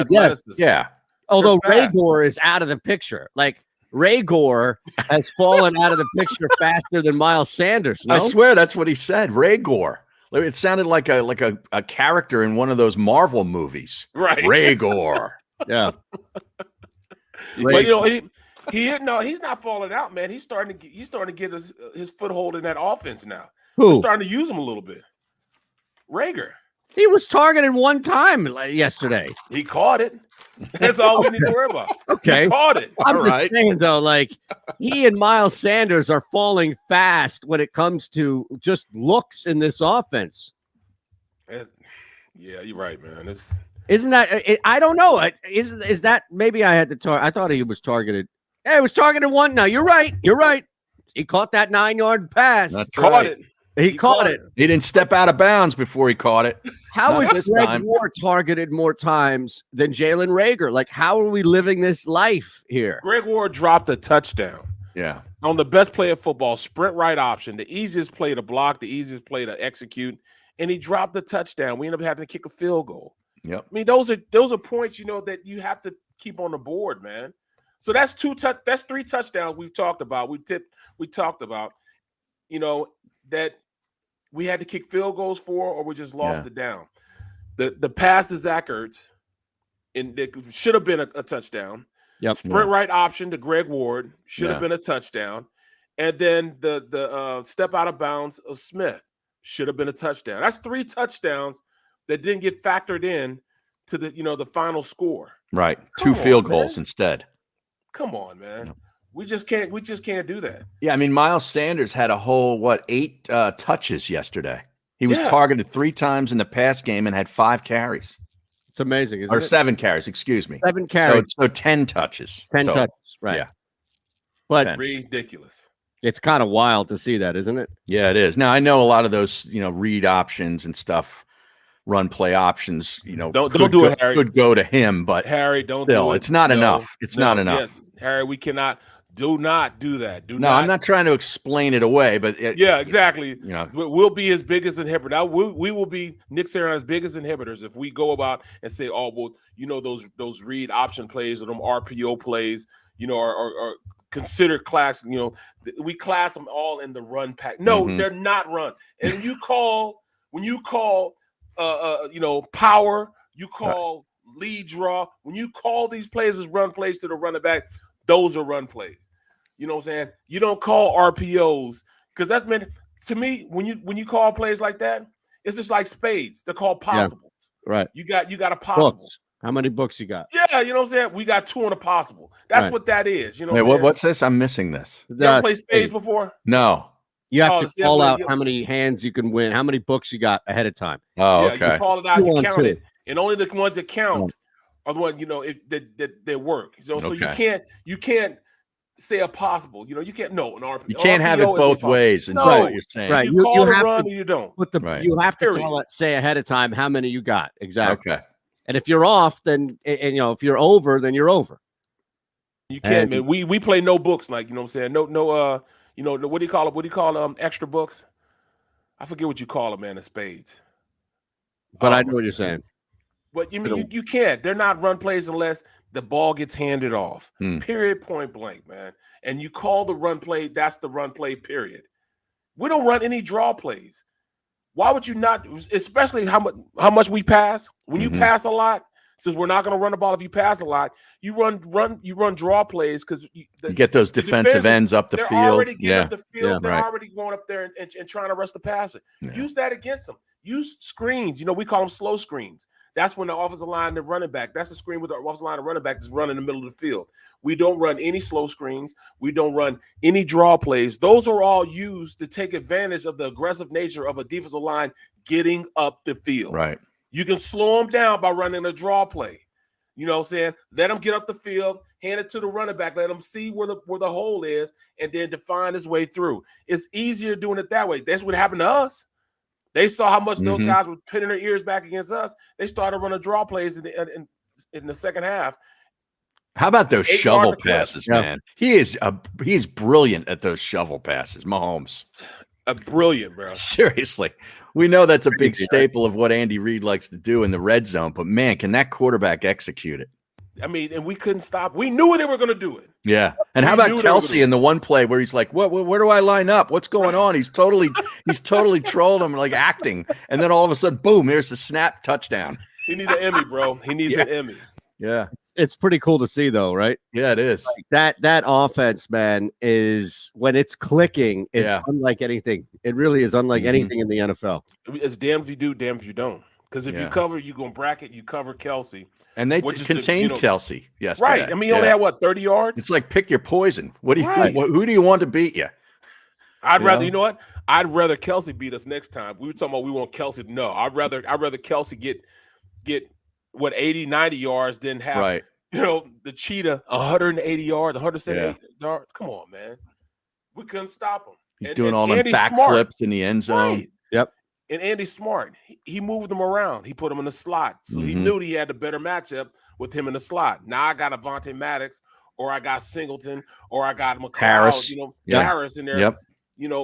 Yes, yeah. Although Raygor is out of the picture, like Raygor has fallen out of the picture faster than Miles Sanders. No? I swear that's what he said. Raygor. It sounded like a character in one of those Marvel movies. Right. Raygor. Yeah. But he's not falling out, man. He's starting to get his foothold in that offense now. Who? We're starting to use him a little bit. Rager. He was targeted one time yesterday. He caught it. That's all we need to worry about. Okay. He caught it. I'm just saying, though, like, he and Miles Sanders are falling fast when it comes to just looks in this offense. Yeah, you're right, man. Isn't that – I don't know. Is that – maybe I had to target – I thought he was targeted. Yeah, he was targeted one. No, you're right. You're right. He caught that 9-yard pass. That's caught it. He caught it. He didn't step out of bounds before he caught it. How is Greg Ward targeted more times than Jalen Rager? Like, how are we living this life here? Greg Ward dropped a touchdown. Yeah. On the best play of football, sprint right option, the easiest play to block, the easiest play to execute, and he dropped the touchdown. We ended up having to kick a field goal. Yep. I mean, those are points, that you have to keep on the board, man. So that's 3 touchdowns we've talked about. We talked about, that we had to kick field goals for, or we just lost it down. The pass to Zach Ertz, and it should have been a touchdown. Yep. Sprint right option to Greg Ward should have been a touchdown, and then the step out of bounds of Smith should have been a touchdown. That's 3 touchdowns that didn't get factored in to the final score. Right, 2 field goals instead. Come on, man. We just can't do that. Yeah, I mean, Miles Sanders had a whole 8 touches yesterday. He was targeted 3 times in the pass game and had 5 carries. It's amazing, isn't it? Or 7 carries, excuse me. 7 carries. So 10 touches. 10 touches, right. Yeah. But ridiculous. It's kind of wild to see that, isn't it? Yeah, it is. Now, I know a lot of those, read options and stuff, run play options, don't do it, Harry. Could go to him, but Harry, don't still, do it. It's not enough. It's not enough. Yes, Harry, we cannot. Do not do that. I'm not trying to explain it away, but exactly. We'll be his biggest inhibitor. Now we will be Nick Sirianni's biggest inhibitors if we go about and say, oh well, those read option plays or them RPO plays, or consider class. We class them all in the run pack. No, they're not run. And when you call power, you call lead draw. When you call these plays as run plays to the running back, those are run plays. You know what I'm saying? You don't call RPOs because that's meant to me, when you call plays like that, it's just like spades. They're called possibles. Yeah, right. You got a possible. Books. How many books you got? Yeah, you know what I'm saying? We got 2 on a possible. That's what that is. You know Wait, what I'm saying? what's this? I'm missing this. You ever played spades before? No. You have to call out how many hands you can win, how many books you got ahead of time. Oh, yeah, okay. You call it out, you count it, and only the ones that count are the ones that work. So you can't say a possible. You know, you can't an RPO. You can't have it both ways. And what you're saying, right? You call you a have run to or you don't. You have to say ahead of time how many you got exactly. Okay. And if you're off, then if you're over, then you're over. You can't, man. We play no books, like, you know what I'm saying? No, what do you call it? What do you call extra books? I forget what you call them, man, in spades. But I know what you're saying. But you can't. They're not run plays unless the ball gets handed off. Period, point blank, man. And you call the run play, that's the run play, period. We don't run any draw plays. Why would you not, especially how much we pass? When you pass a lot, since we're not going to run the ball if you pass a lot, you run draw plays because you get those defensive ends up the they're field. Already getting up the field. Yeah, they're already going up there and trying to rush the passer. Yeah. Use that against them. Use screens. We call them slow screens. That's when the offensive line, the running back, that's the screen with the offensive line, the running back is running in the middle of the field. We don't run any slow screens. We don't run any draw plays. Those are all used to take advantage of the aggressive nature of a defensive line getting up the field. Right. You can slow them down by running a draw play. You know what I'm saying? Let him get up the field, hand it to the running back, let him see where the hole is, and then define his way through. It's easier doing it that way. That's what happened to us. They saw how much those guys were pinning their ears back against us. They started running draw plays in the second half. How about those shovel passes, man? He's brilliant at those shovel passes, Mahomes. Brilliant, bro. Seriously. We know that's a big staple of what Andy Reid likes to do in the red zone, but man, can that quarterback execute it? I mean, and we couldn't stop. We knew they were going to do it. Yeah. And how about Kelsey in the one play where he's like, where do I line up? What's going on? He's totally trolled him, like acting. And then all of a sudden, boom, here's the snap touchdown. He needs an Emmy, bro. He needs an Emmy. Yeah. It's pretty cool to see, though, right? Yeah, it is. Like that offense, man, is when it's clicking, it's unlike anything. It really is unlike anything in the NFL. It's damn if you do, damn if you don't. Because if you cover, you're going to bracket, you cover Kelsey. And they contained Kelsey yesterday. Right. I mean, he only had, 30 yards? It's like, pick your poison. What do you? Who do you want to beat you? I'd rather, you know what? I'd rather Kelsey beat us next time. We were talking about we want Kelsey. No, I'd rather Kelsey get 80, 90 yards than have the cheetah 180 yards, 178 yards. Come on, man. We couldn't stop him. He's doing all them backflips in the end zone. Right. Yep. And Andy's smart. He moved them around. He put them in the slot. So he knew he had the better matchup with him in the slot. Now I got Avonte Maddox, or I got Singleton, or I got McCall, Harris. Harris in there,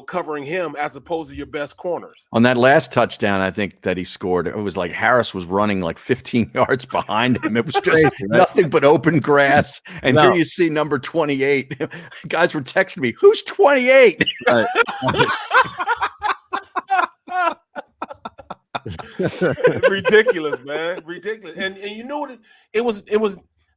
covering him as opposed to your best corners. On that last touchdown, I think that he scored, it was like Harris was running like 15 yards behind him. It was just nothing but open grass. And here you see number 28. Guys were texting me, who's 28? Ridiculous, man. Ridiculous. And you know what? It was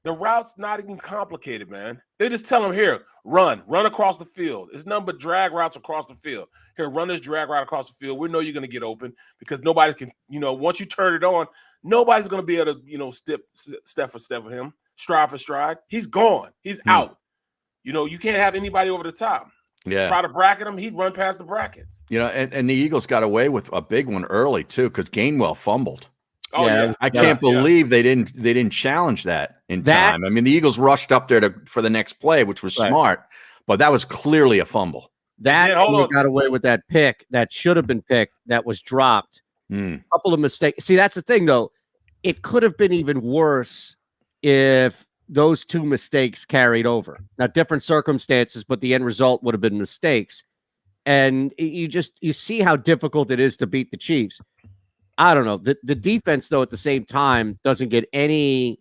the route's not even complicated, man. They just tell them, here, run across the field. It's nothing but drag routes across the field. Here, run this drag route across the field. We know you're going to get open because nobody can, once you turn it on, nobody's going to be able to, step for step with him, stride for stride. He's gone. He's out. You can't have anybody over the top. Yeah. Try to bracket him, he'd run past the brackets. And the Eagles got away with a big one early too, because Gainwell fumbled. Oh yeah. I can't believe they didn't challenge that in time. I mean, the Eagles rushed up there for the next play, which was smart, but that was clearly a fumble. That got away with that pick that should have been picked, that was dropped. A couple of mistakes. See, that's the thing though. It could have been even worse if those two mistakes carried over. Now, different circumstances, but the end result would have been mistakes. And you see how difficult it is to beat the Chiefs. I don't know. The defense, though, at the same time, doesn't get any.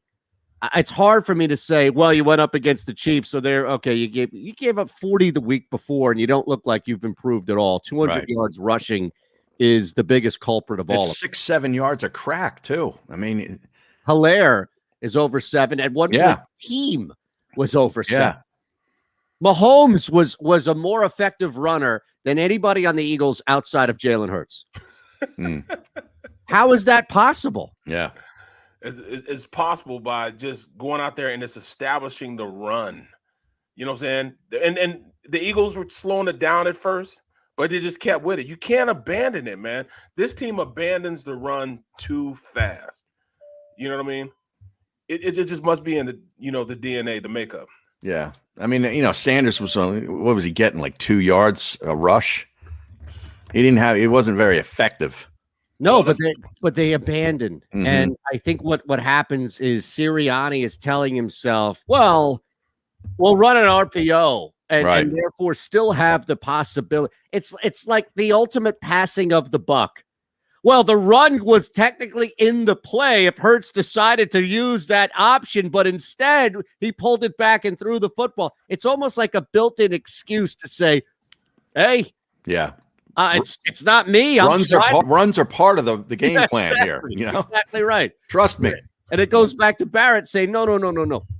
It's hard for me to say, well, you went up against the Chiefs, so they're okay. You gave up 40 the week before, and you don't look like you've improved at all. 200 yards rushing is the biggest culprit of all. 6-7 yards a crack, too. I mean, Hilaire is over 7. At one point, team was over 7. Mahomes was a more effective runner than anybody on the Eagles outside of Jalen Hurts. How is that possible? Yeah. It's possible by just going out there and just establishing the run. You know what I'm saying? And the Eagles were slowing it down at first, but they just kept with it. You can't abandon it, man. This team abandons the run too fast. You know what I mean? It just must be in the the DNA, the makeup. Yeah. I mean, Sanders was only, what was he getting, like 2 yards a rush? It wasn't very effective. No, but they abandoned. And I think what happens is Sirianni is telling himself, well, we'll run an RPO and therefore still have the possibility. It's like the ultimate passing of the buck. Well, the run was technically in the play if Hurts decided to use that option, but instead he pulled it back and threw the football. It's almost like a built-in excuse to say, hey, it's not me. Runs are part of the game plan here. Exactly right. Trust me. And it goes back to Barrett saying, no.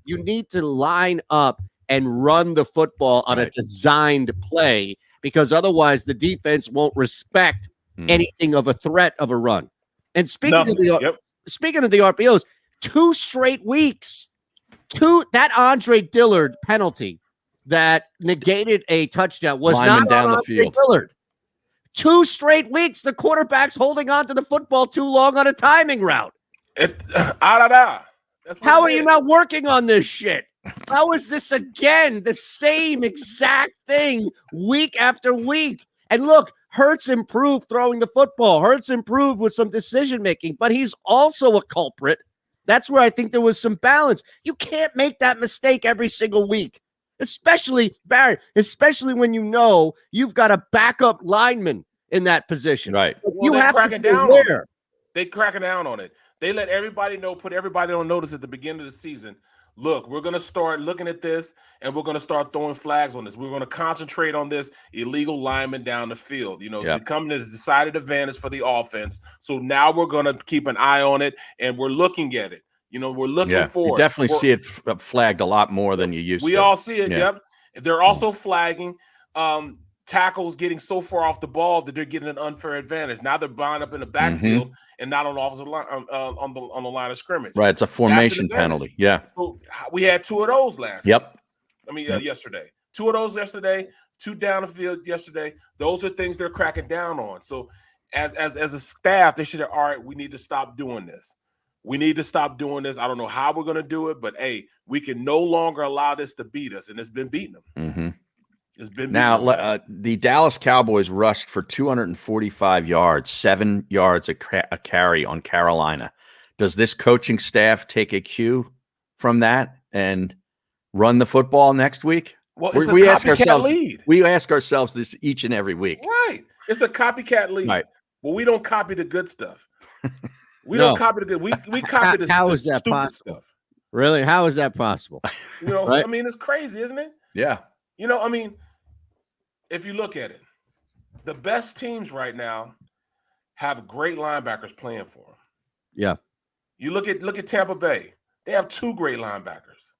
You need to line up and run the football on a designed play, because otherwise the defense won't respect anything of a threat of a run. And speaking of the RPOs, 2 straight weeks, that Andre Dillard penalty that negated a touchdown was not on Andre Dillard. 2 straight weeks, the quarterback's holding on to the football too long on a timing route. How are you not working on this shit? How is this again the same exact thing week after week? And look, Hurts improved throwing the football. Hurts improved with some decision making, but he's also a culprit. That's where I think there was some balance. You can't make that mistake every single week, especially Barrett, especially when you've got a backup lineman in that position. Right. Well, you have cracking to down aware. on it. They cracking down on it. They let everybody know, put everybody on notice at the beginning of the season. Look, we're going to start looking at this, and we're going to start throwing flags on this. We're going to concentrate on this illegal lineman down the field. Becoming a decided advantage for the offense. So now we're going to keep an eye on it, and we're looking at it. We're looking for it. You definitely see it flagged a lot more than you used to. We all see it, yep. They're also flagging tackles getting so far off the ball that they're getting an unfair advantage. Now they're bound up in the backfield and not on the offensive line, on the line of scrimmage. Right, it's a formation penalty. Yeah. So we had 2 of those last week. Yesterday. 2 of those yesterday, 2 down the field yesterday. Those are things they're cracking down on. So as a staff, they should have, all right, we need to stop doing this. We need to stop doing this. I don't know how we're going to do it, but hey, we can no longer allow this to beat us, and it's been beating them. It's been now the Dallas Cowboys rushed for 245 yards, 7 yards a carry on Carolina. Does this coaching staff take a cue from that and run the football next week? Well, we ask ourselves this each and every week. Right. It's a copycat lead. Right. Well, we don't copy the good stuff. We don't copy the good. We copy the stupid stuff. Really? How is that possible? Right? I mean, it's crazy, isn't it? Yeah. If you look at it, the best teams right now have great linebackers playing for them. Yeah. You look at Tampa Bay. They have 2 great linebackers.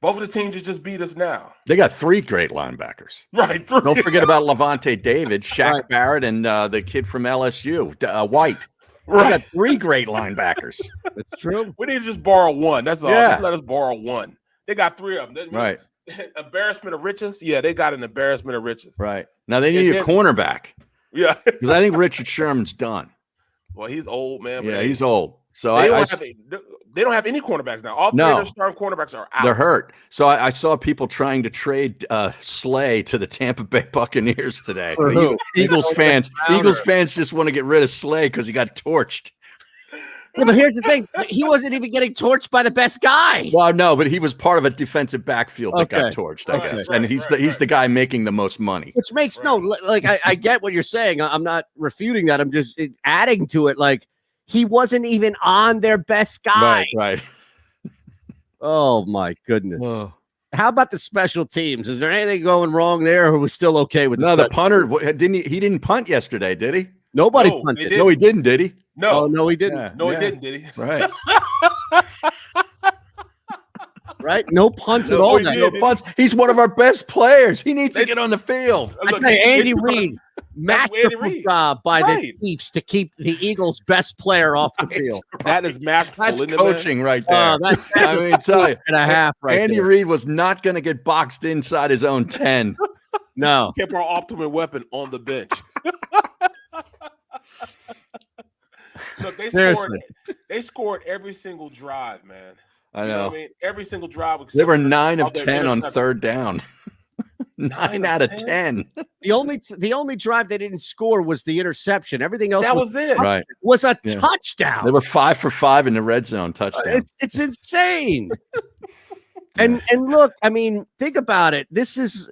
Both of the teams that just beat us now. They got 3 great linebackers. Right. 3. Don't forget about Levante David, Shaq Barrett, and the kid from LSU, White. Right. They got 3 great linebackers. That's true. We need to just borrow 1. That's all. Just let us borrow 1. They got 3 of them. Right. Embarrassment of riches. Yeah, they got an embarrassment of riches. Right. Now they need a cornerback. Yeah. Because I think Richard Sherman's done. Well, he's old, man. But he's old. So they don't have any cornerbacks now. All 3 of their starting cornerbacks are out. They're hurt. So I saw people trying to trade Slay to the Tampa Bay Buccaneers today. Eagles fans just want to get rid of Slay because he got torched. Yeah, but here's the thing. He wasn't even getting torched by the best guy. Well, no, but he was part of a defensive backfield that got torched, I guess. And he's the guy making the most money. Which makes I get what you're saying. I'm not refuting that. I'm just adding to it. Like, he wasn't even on their best guy. Right. Oh, my goodness. Whoa. How about the special teams? Is there anything going wrong there, or was still okay with the punter? He didn't punt yesterday, did he? Nobody punted. No, he didn't, did he? No. Oh, no, he didn't. Yeah. No, he didn't, did he? Right. right? No punts at No, all. he that- did. No punts. He's one of our best players. He needs to get on the field. I say Andy took Reid, That's Andy masterful Reid. job by Right. the Chiefs to keep the Eagles' best player off the field. That is masterful. That's isn't it, man? coaching right there. Oh, that's I mean, tell you, and a half right Andy there. Reid was not going to get boxed inside his own 10. No. Kept our ultimate weapon on the bench. Look, they scored every single drive, man. I You know know. what I mean? Every single drive. They except were for 9 of their 10 on interception. third down. 9 out of 10. The only drive they didn't score was the interception. Everything else That was it. Right. was a Yeah. touchdown. They were 5 for 5 in the red zone touchdown. It's insane. And look, I mean, think about it. This is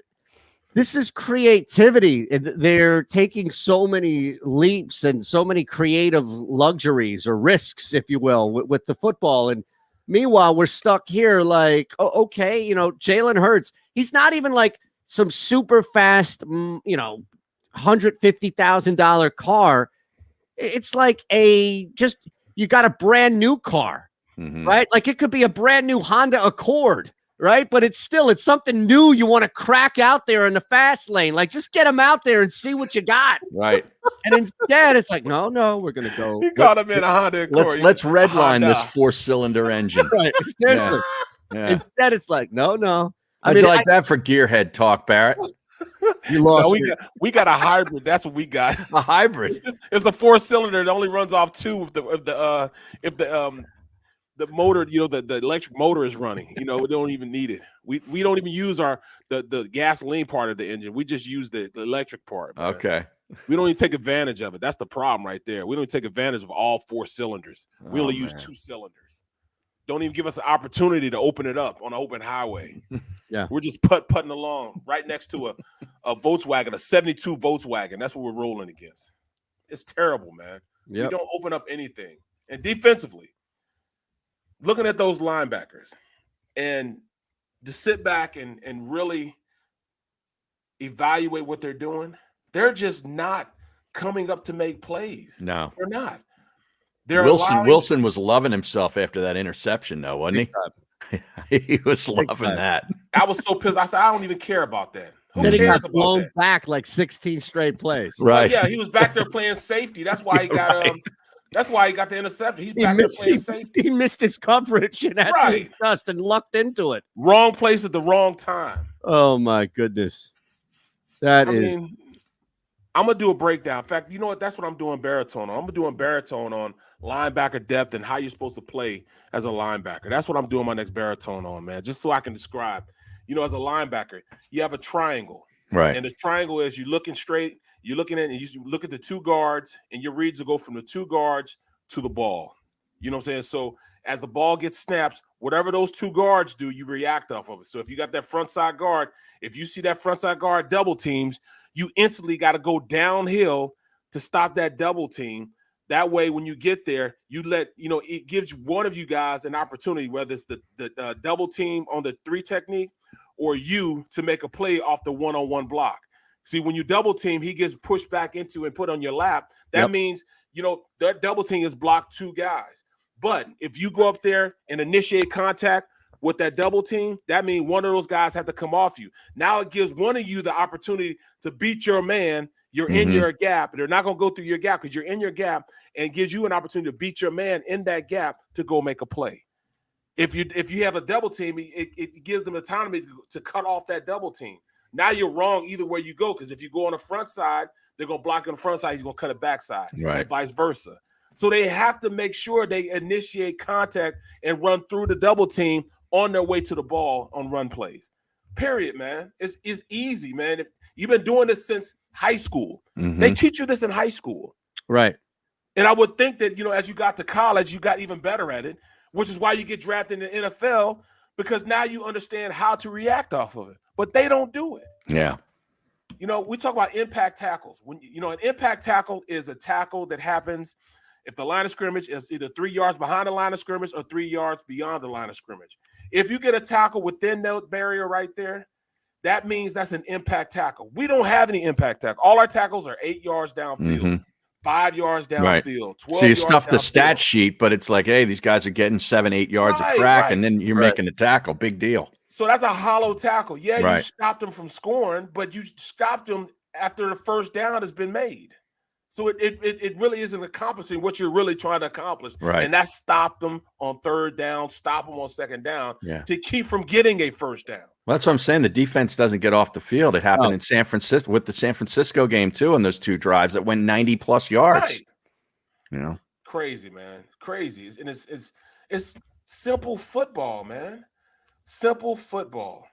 creativity. They're taking so many leaps and so many creative luxuries or risks, if you will, with the football. And meanwhile, we're stuck here like, oh, okay, Jalen Hurts, he's not even like some super fast, $150,000 car. It's like you got a brand new car, right? Like it could be a brand new Honda Accord, right? But it's something new you want to crack out there in the fast lane. Like just get them out there and see what you got. Right. And instead it's like, no, we're going to go. He called him in a Honda Accord. Let's redline this Honda. 4-cylinder engine. Right. Seriously. Yeah. Instead it's like, no. How'd you like that for gearhead talk, Barrett? You lost. No, we got a hybrid. That's what we got. A hybrid. It's a 4-cylinder that only runs off 2 if the motor, the electric motor is running. We don't even need it. We don't even use the gasoline part of the engine. We just use the electric part. Man. Okay. We don't even take advantage of it. That's the problem right there. We don't even take advantage of all 4 cylinders. We only use 2 cylinders. Don't even give us an opportunity to open it up on an open highway. Yeah. We're just putting along right next to a Volkswagen, a 72 Volkswagen. That's what we're rolling against. It's terrible, man. Yep. We don't open up anything. And defensively, looking at those linebackers and to sit back and really evaluate what they're doing, they're just not coming up to make plays. No. They're not. Wilson was loving himself after that interception, though, wasn't he? He was loving that. I was so pissed. I said, I don't even care about that. Who Then he cares got about blown that? back like 16 straight plays. Right. Yeah, he was back there playing safety. That's why he got Right. That's why he got the interception. He's back there playing safety. He missed his coverage and had to adjust and lucked into it. Wrong place at the wrong time. Oh my goodness. I mean, I'm gonna do a breakdown. In fact, you know what? That's what I'm doing baritone on. I'm doing baritone on linebacker depth and how you're supposed to play as a linebacker. That's what I'm doing my next baritone on, man. Just so I can describe. As a linebacker, you have a triangle. Right. And the triangle is you're looking straight, you're looking at, and you look at the 2 guards, and your reads will go from the 2 guards to the ball. You know what I'm saying? So as the ball gets snapped, whatever those 2 guards do, you react off of it. So if you got that front side guard, if you see that front side guard double teams, you instantly got to go downhill to stop that double team. That way, when you get there, it gives one of you guys an opportunity, whether it's the double team on the 3 technique or you to make a play off the one-on-one block. See, when you double team, he gets pushed back into and put on your lap. That means, that double team is blocked 2 guys. But if you go up there and initiate contact with that double team, that means one of those guys have to come off you. Now it gives one of you the opportunity to beat your man. You're in your gap. They're not going to go through your gap because you're in your gap, and gives you an opportunity to beat your man in that gap to go make a play. If you have a double team, it gives them autonomy to cut off that double team. Now you're wrong either way you go, because if you go on the front side, they're going to block on the front side. He's going to cut it backside, right? And vice versa. So they have to make sure they initiate contact and run through the double team on their way to the ball on run plays. Period, man. It's easy, man. If you've been doing this since high school, they teach you this in high school, right? And I would think that as you got to college, you got even better at it, which is why you get drafted in the NFL, because now you understand how to react off of it. But they don't do it. Yeah. We talk about impact tackles. When an impact tackle is a tackle that happens if the line of scrimmage is either 3 yards behind the line of scrimmage or 3 yards beyond the line of scrimmage. If you get a tackle within that barrier right there, that means that's an impact tackle. We don't have any impact tackle. All our tackles are 8 yards downfield. 5 yards downfield, 12 So you yards stuff the downfield. stat sheet, but it's like, hey, these guys are getting 7-8 yards of crack, and then you're making a tackle. Big deal. So that's a hollow tackle. Yeah, Right. you stopped them from scoring, but you stopped them after the first down has been made. So it really isn't accomplishing what you're really trying to accomplish. Right. And that stopped them on third down, stop them on second down to keep from getting a first down. Well, that's what I'm saying. The defense doesn't get off the field. It happened in San Francisco with the San Francisco game too, and those 2 drives that went 90+ yards. Right. You know, crazy, man, crazy. And it's simple football, man. Simple football.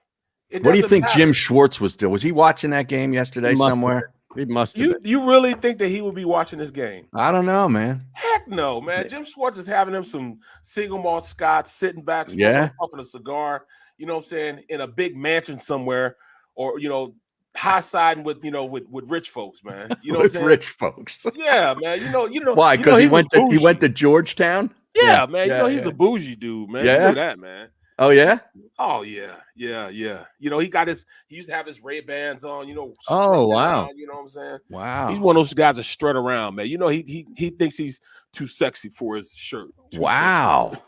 What do you think Jim Schwartz was doing? Was he watching that game yesterday somewhere? He must have. You really think that he would be watching this game? I don't know, man. Heck no, man. Jim Schwartz is having him some single malt scotch, sitting back, puffing a cigar, you know what I'm saying, in a big mansion somewhere, or, you know, high siding with, you know, with rich folks, man. You know what I'm saying? Rich folks. Yeah, man. You know why? Because he went to Georgetown? Yeah, man. You know, he's a bougie dude, man. You know that, man. Oh, yeah? Oh, yeah. You know, he used to have his Ray-Bans on, you know. Oh, wow. Around, you know what I'm saying? Wow. He's one of those guys that strut around, man. You know, he thinks he's too sexy for his shirt. Wow.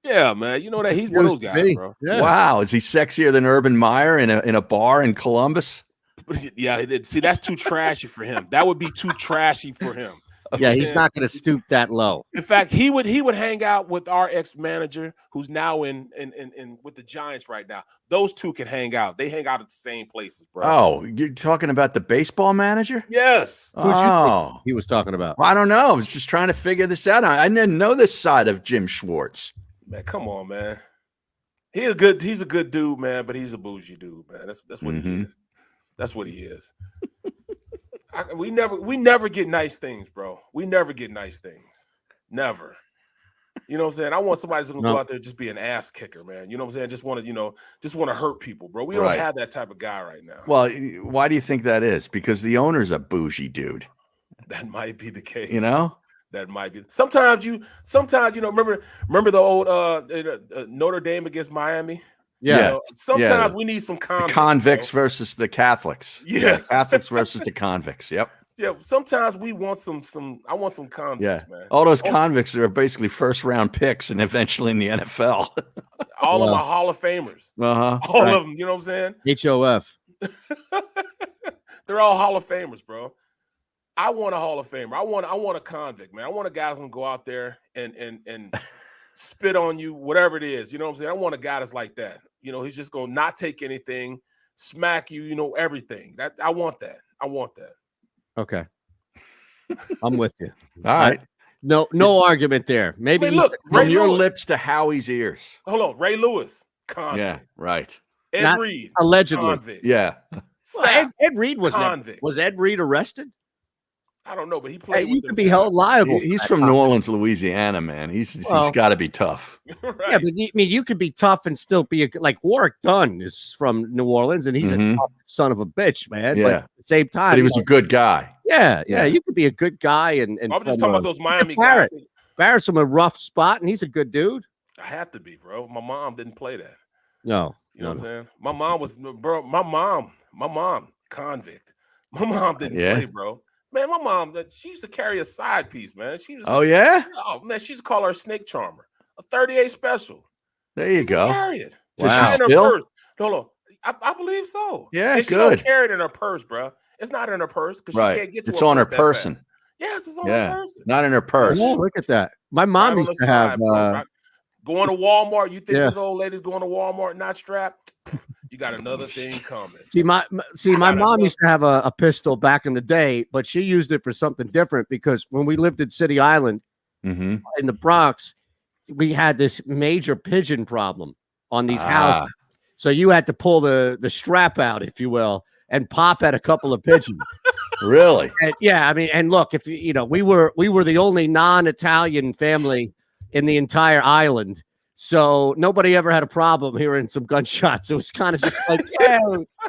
Yeah, man. You know that he's one of those guys, bro. Yeah. Wow. Is he sexier than Urban Meyer in a bar in Columbus? Yeah, see, that's too trashy for him. That would be too trashy for him. Yeah, he's not going to stoop that low. In fact, he would hang out with our ex-manager, who's now in with the Giants right now. Those two can hang out. They hang out at the same places, bro. Oh, you're talking about the baseball manager? Yes. Oh, he was talking about. Well, I don't know. I was just trying to figure this out. I didn't know this side of Jim Schwartz. Man, come on, man. He's a good dude, man, but he's a bougie dude, man. That's what he is. That's what he is. We never get nice things, bro. We never get nice things. Never. You know what I'm saying? I want somebody who's gonna go out there and just be an ass kicker, man. You know what I'm saying? Just want to hurt people, bro. We don't have that type of guy right now. Well, why do you think that is? Because the owner's a bougie dude. That might be the case. You know? That might be. Sometimes you know, remember the old Notre Dame against Miami? Yeah. You know, sometimes we need some convicts versus the Catholics. Yeah. Catholics versus the convicts. Yep. Yeah. Sometimes we want I want some convicts, man. All those convicts are basically first-round picks and eventually in the NFL. All of my Hall of Famers. All of them. You know what I'm saying? HOF. They're all Hall of Famers, bro. I want a Hall of Famer. I want a convict, man. I want a guy who can go out there and spit on you, whatever it is. You know what I'm saying? I want a guy that's like that. You know, he's just gonna not take anything, smack you, you know, everything. I want that. I want that. Okay. I'm with you. All right. No argument there. Maybe look, from your lips to Howie's ears. Hold on, Ray Lewis, convict. Yeah, right. Ed Reed, allegedly. Convict. Yeah. Well, Ed Reed was convict. Was Ed Reed arrested? I don't know, but he played. You could be held liable. He's from New Orleans, Louisiana, man. He's got to be tough. Right. Yeah, but you could be tough and still be like Warwick Dunn is from New Orleans, and he's a tough son of a bitch, man. Yeah. But at the same time, But he was a good guy. Yeah. You could be a good guy, and I'm just talking about those Miami guys. Barrett's from a rough spot, and he's a good dude. I have to be, bro. My mom didn't play that. No, you know what I'm saying. My mom was, bro. My mom, convict. My mom didn't play, bro. Man, my mom, she used to carry a side piece, man. She was. Oh yeah. Oh man, she used to call her a snake charmer, a 38 special. There you go. Carry it. Wow. In her purse. Hold on, I believe so. Yeah, and she good. don't carry it in her purse, bro. It's not in her purse because she can't get to. It's on her person. Yes, it's on her person. Not in her purse. Oh, look at that. My mom used to have. Going to Walmart, you think this old lady's going to Walmart not strapped? You got another thing coming. My mom used to have a pistol back in the day, but she used it for something different because when we lived in City Island in the Bronx, we had this major pigeon problem on these houses. So you had to pull the strap out, if you will, and pop at a couple of pigeons. Really? And, yeah, I mean, and look, if we were the only non-Italian family in the entire island, so nobody ever had a problem hearing some gunshots. It was kind of just like, yeah,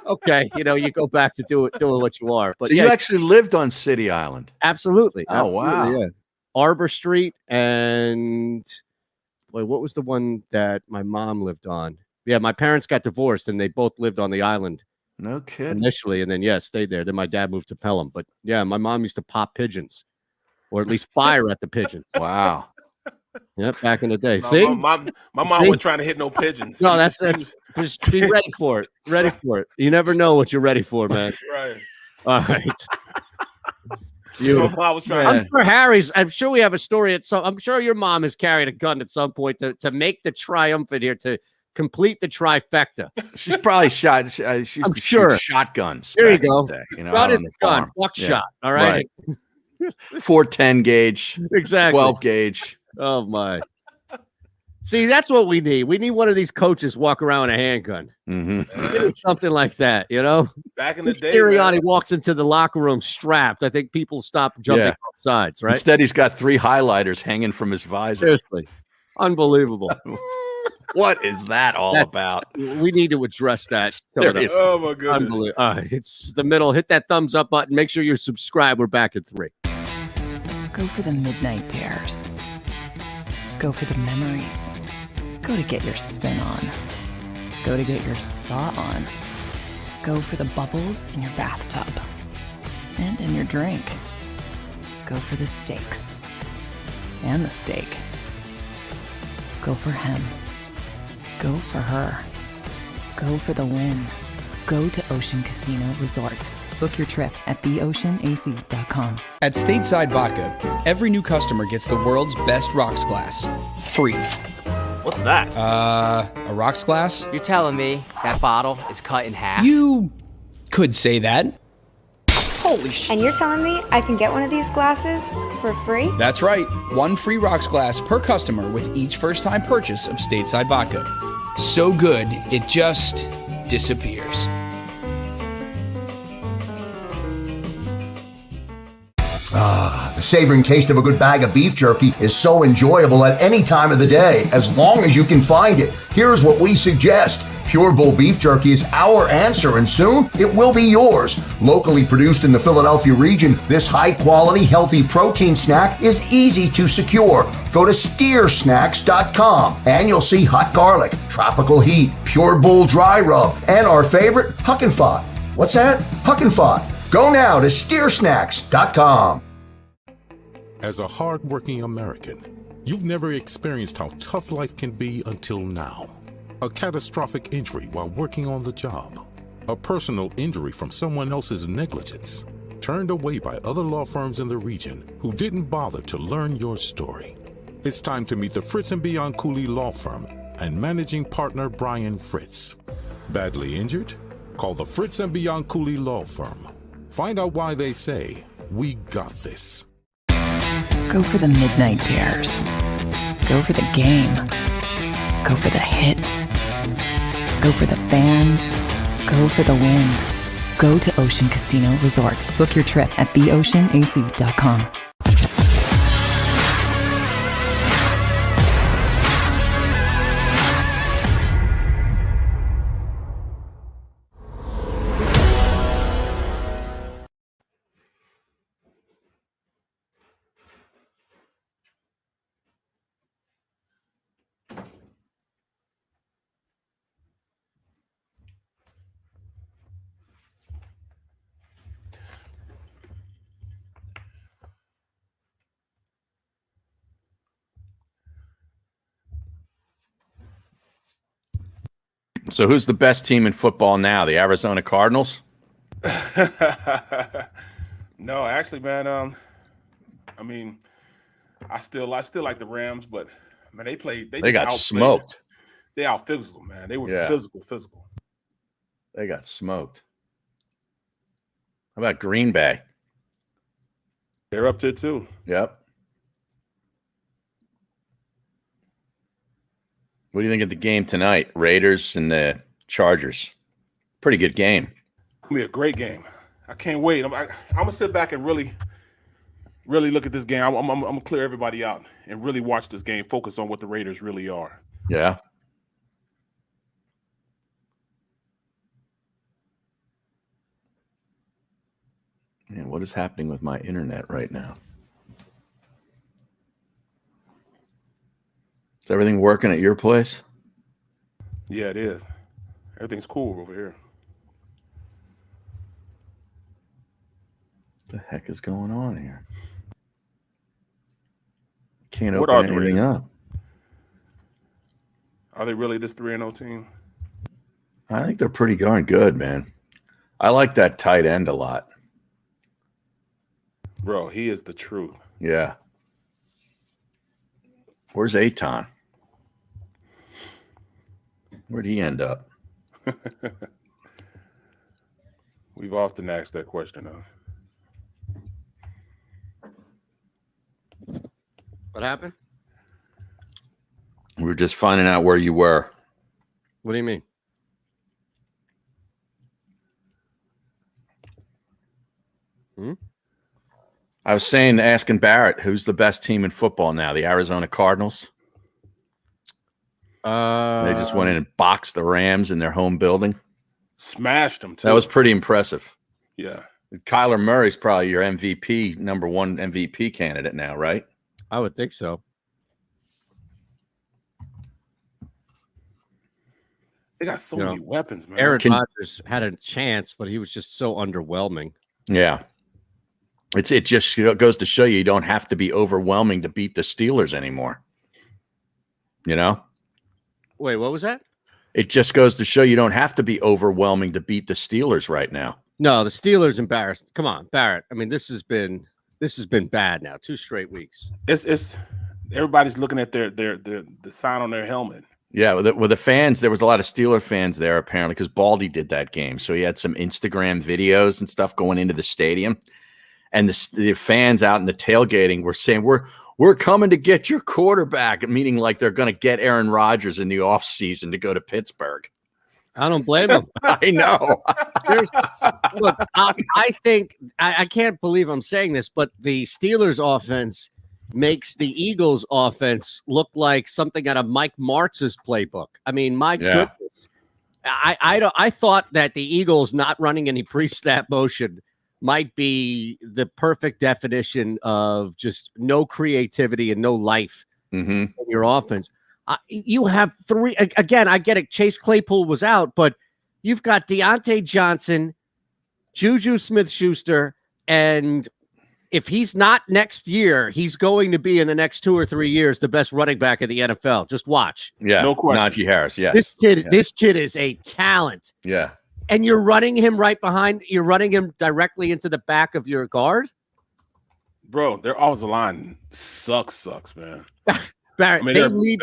okay, you go back to doing what you are. But so you actually lived on City Island? Absolutely. Oh wow. Yeah. Arbor Street and what was the one that my mom lived on? Yeah, my parents got divorced and they both lived on the island. No kidding. Initially, and then stayed there. Then my dad moved to Pelham. But yeah, my mom used to pop pigeons. or at least fire at the pigeons. Wow. Yep, back in the day. No, See, my mom wasn't trying to hit no pigeons. No, that's just be ready for it. Ready for it. You never know what you're ready for, man. Right. All right. I was trying. I'm sure we have a story at some. I'm sure your mom has carried a gun at some point to make the triumphant here, to complete the trifecta. She's probably shot. She used to shoot shotguns. There you go. Got his gun, buckshot. Yeah. All right. 410 gauge. Exactly. 12 gauge. Oh my. See, that's what we need. We need one of these coaches walk around with a handgun. Mm-hmm. Something like that, you know? Back in the day, Sirianni walks into the locker room strapped. I think people stop jumping off sides, right? Instead, he's got 3 highlighters hanging from his visor. Seriously. Unbelievable. What is that all about? We need to address that. Oh, my goodness. Unbelievable. All right, it's the middle. Hit that thumbs up button. Make sure you're subscribed. We're back at 3. Go for the midnight dares. Go for the memories. Go to get your spin on. Go to get your spa on. Go for the bubbles in your bathtub and in your drink. Go for the steaks and the steak. Go for him. Go for her. Go for the win. Go to Ocean Casino Resort. Book your trip at theoceanac.com. At Stateside Vodka, every new customer gets the world's best rocks glass. Free. What's that? A rocks glass? You're telling me that bottle is cut in half? You could say that. Holy shit. And you're telling me I can get one of these glasses for free? That's right. 1 free rocks glass per customer with each first-time purchase of Stateside Vodka. So good, it just disappears. The savoring taste of a good bag of beef jerky is so enjoyable at any time of the day, as long as you can find it. Here's what we suggest. Pure Bull beef jerky is our answer, and soon it will be yours. Locally produced in the Philadelphia region, this high-quality, healthy protein snack is easy to secure. Go to steersnacks.com, and you'll see hot garlic, tropical heat, Pure Bull dry rub, and our favorite, Huck and Fod. What's that? Huck and Fod. Go now to steersnacks.com. As a hard-working American, you've never experienced how tough life can be until now. A catastrophic injury while working on the job. A personal injury from someone else's negligence. Turned away by other law firms in the region who didn't bother to learn your story. It's time to meet the Fritz & Bianculli Law Firm and managing partner Brian Fritz. Badly injured? Call the Fritz & Bianculli Law Firm. Find out why they say, "We got this." Go for the midnight dares. Go for the game. Go for the hits. Go for the fans. Go for the win. Go to Ocean Casino Resort. Book your trip at theoceanac.com. So who's the best team in football now? The Arizona Cardinals? No, actually, man. I mean, I still like the Rams, but man, they got smoked. They out physical, man. They were physical. They got smoked. How about Green Bay? They're up there too. Yep. What do you think of the game tonight? Raiders and the Chargers. Pretty good game. It's gonna be a great game. I can't wait. I'm gonna sit back and really look at this game. I'm gonna clear everybody out and really watch this game. Focus on what the Raiders really are. Yeah. Man, what is happening with my internet right now? Is everything working at your place? Yeah, it is. Everything's cool over here. What the heck is going on here? Can't open anything up. Are they really this 3-0 team? I think they're pretty darn good, man. I like that tight end a lot. Bro, he is the truth. Yeah. Where's Eytan? Where'd he end up? We've often asked that question, though. What happened? We were just finding out where you were. What do you mean? I was asking Barrett, who's the best team in football now? The Arizona Cardinals? They just went in and boxed the Rams in their home building. Smashed them, too. That was pretty impressive. Yeah. Kyler Murray's probably your MVP, number one MVP candidate now, right? I would think so. They got so many weapons, man. Aaron Rodgers had a chance, but he was just so underwhelming. Yeah. It just goes to show you don't have to be overwhelming to beat the Steelers anymore. You know? Wait, what was that? It just goes to show you don't have to be overwhelming to beat the Steelers right now. No, the Steelers embarrassed. Come on, Barrett. I mean, this has been bad now. 2 straight weeks. It's everybody's looking at the sign on their helmet. Yeah, with the fans, there was a lot of Steeler fans there apparently because Baldy did that game. So he had some Instagram videos and stuff going into the stadium. And the fans out in the tailgating were saying, we're coming to get your quarterback, meaning like they're going to get Aaron Rodgers in the offseason to go to Pittsburgh. I don't blame them. I know. Look, I think I can't believe I'm saying this, but the Steelers offense makes the Eagles offense look like something out of Mike Martz's playbook. I mean, my goodness. I thought that the Eagles not running any pre-snap motion might be the perfect definition of just no creativity and no life in your offense. You have 3 again. I get it. Chase Claypool was out, but you've got Deontay Johnson, Juju Smith-Schuster, and if he's not next year, he's going to be in the next 2 or 3 years the best running back in the NFL. Just watch. Yeah, no question. Najee Harris. Yeah, this kid is a talent. Yeah, and you're running him right behind. You're running him directly into the back of your guard, bro. Their offensive line sucks, man. Barrett, they lead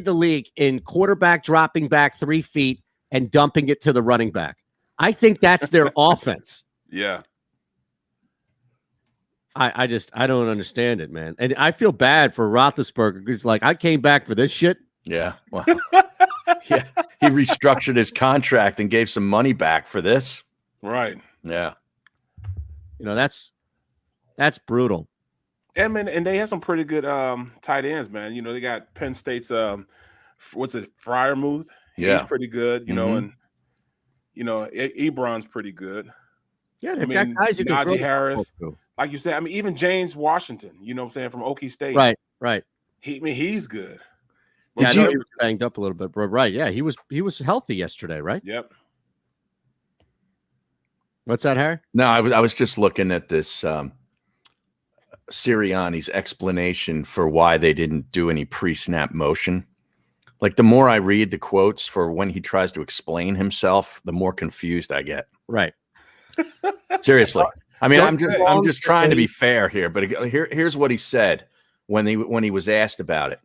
the league in quarterback dropping back 3 feet and dumping it to the running back. I think that's their offense. Yeah. I don't understand it, man. And I feel bad for Roethlisberger. He's like, I came back for this shit. Yeah. Well, yeah. He restructured his contract and gave some money back for this. Right. Yeah. You know, that's brutal. And man, and they have some pretty good tight ends, man. You know, they got Penn State's Freiermuth. Yeah. He's pretty good, you know, and you know, Ebron's pretty good. Yeah, they've got guys who can Najee Harris. Like you said, I mean, even James Washington, you know what I'm saying, from Okie State. Right. He's good. Yeah, he was banged up a little bit, bro. Right. Yeah, he was healthy yesterday, right? Yep. What's that, Harry? No, I was just looking at this Sirianni's explanation for why they didn't do any pre-snap motion. Like the more I read the quotes for when he tries to explain himself, the more confused I get. Right. Seriously. I mean, I'm just trying to be fair here, but here's what he said when he was asked about it.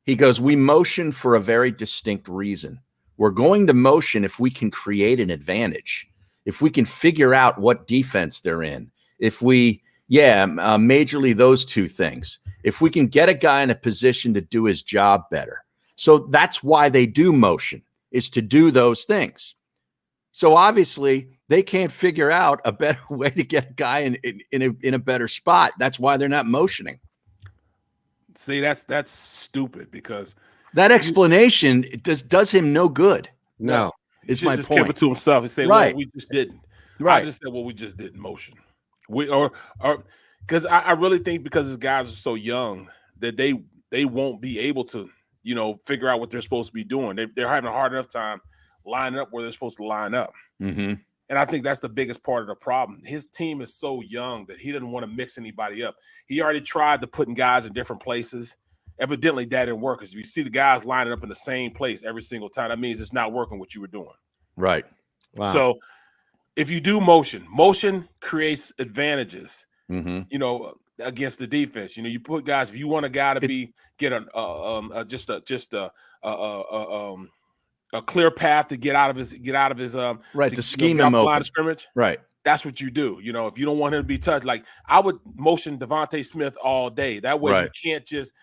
He goes, "We motion for a very distinct reason. We're going to motion if we can create an advantage, if we can figure out what defense they're in, if we, majorly those 2 things. If we can get a guy in a position to do his job better. So that's why they do motion, is to do those things. So obviously they can't figure out a better way to get a guy in a better spot. That's why they're not motioning." See, that's stupid because that explanation does him no good. No, it's my just point. Keep it to himself and say, right. "Well, we just didn't." Right. I just said, "Well, we just didn't motion." Or because I really think because his guys are so young that they won't be able to, you know, figure out what they're supposed to be doing. They're having a hard enough time lining up where they're supposed to line up. Mm-hmm. And I think that's the biggest part of the problem. His team is so young that he didn't want to mix anybody up. He already tried to putting guys in different places. Evidently, that didn't work because you see the guys lining up in the same place every single time. That means it's not working what you were doing. Right. Wow. So if you do motion creates advantages, Mm-hmm. Against the defense. You put guys, if you want a guy to get a clear path to get out of his right, to scheme him line open. of scrimmage. Right. That's what you do. If you don't want him to be touched, like I would motion Devontae Smith all day. That way you can't just,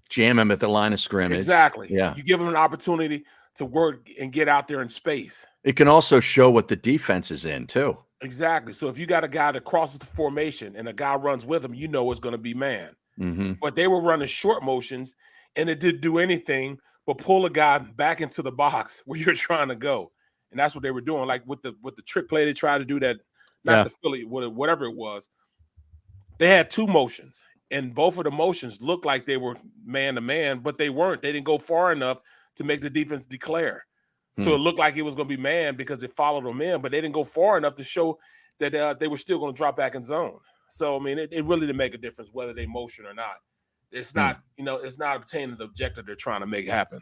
jam him at the line of scrimmage. Exactly. Yeah. You give him an opportunity to work and get out there in space. It can also show what the defense is in too. Exactly. So if you got a guy that crosses the formation and a guy runs with him, it's going to be man. Mm-hmm. But they were running short motions, and it didn't do anything but pull a guy back into the box where you're trying to go. And that's what they were doing. Like with the trick play they tried to do that, not the Philly, whatever it was. They had two motions, and both of the motions looked like they were man-to-man, but they weren't. They didn't go far enough to make the defense declare. So it looked like it was going to be man because it followed them in, but they didn't go far enough to show that they were still going to drop back in zone. So, I mean, it really didn't make a difference whether they motion or not. It's not, it's not obtaining the objective they're trying to make happen.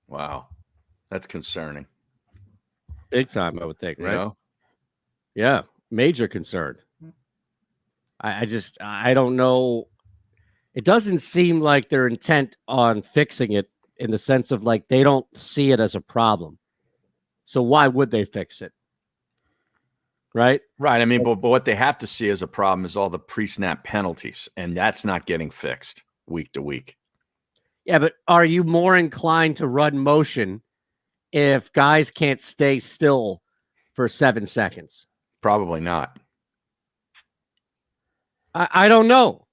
Wow. That's concerning. Big time, I would think, right? Yeah, major concern. I don't know. It doesn't seem like they're intent on fixing it in the sense of like they don't see it as a problem. So why would they fix it? Right? Right. I mean, but what they have to see as a problem is all the pre-snap penalties, and that's not getting fixed week to week. Yeah, but are you more inclined to run motion if guys can't stay still for 7 seconds? Probably not. I don't know.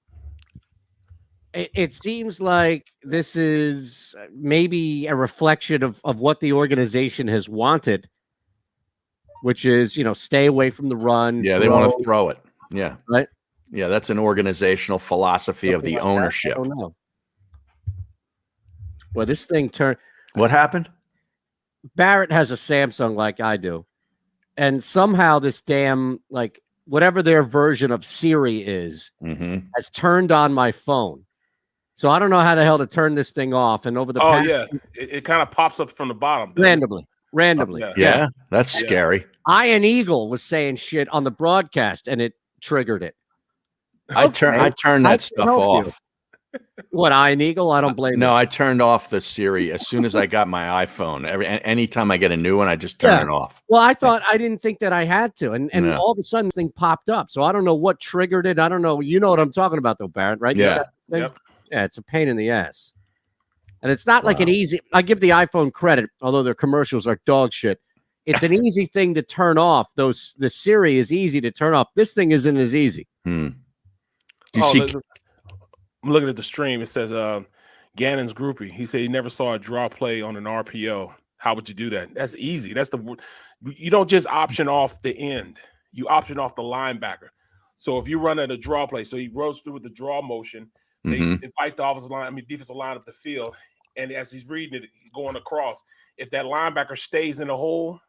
It seems like this is maybe a reflection of what the organization has wanted, which is, stay away from the run. Yeah, they want to throw it. Yeah. Right? Yeah, that's an organizational philosophy of the ownership. I don't know. Well, this thing turned. What happened? Barrett has a Samsung like I do. And somehow this damn, like, whatever their version of Siri is, has turned on my phone. So I don't know how the hell to turn this thing off. And over the past, it kind of pops up from the bottom. Randomly. Yeah, that's scary. Iron Eagle was saying shit on the broadcast, and it triggered it. I turned that stuff off. What, Iron Eagle? I don't blame you. No, I turned off the Siri as soon as I got my iPhone. Anytime I get a new one, I just turn it off. Well, I didn't think that I had to. And all of a sudden, this thing popped up. So I don't know what triggered it. I don't know. You know what I'm talking about, though, Barrett, right? Yeah. Yeah, it's a pain in the ass. And it's not like an easy, I give the iPhone credit, although their commercials are dog shit. It's an easy thing to turn off. The Siri is easy to turn off. This thing isn't as easy. I'm looking at the stream. It says Gannon's groupie. He said he never saw a draw play on an RPO. How would you do that? That's easy. You don't just option off the end. You option off the linebacker. So if you run at a draw play, so he rolls through with the draw motion, they invite the defensive line up the field, and as he's reading it, going across, if that linebacker stays in the hole,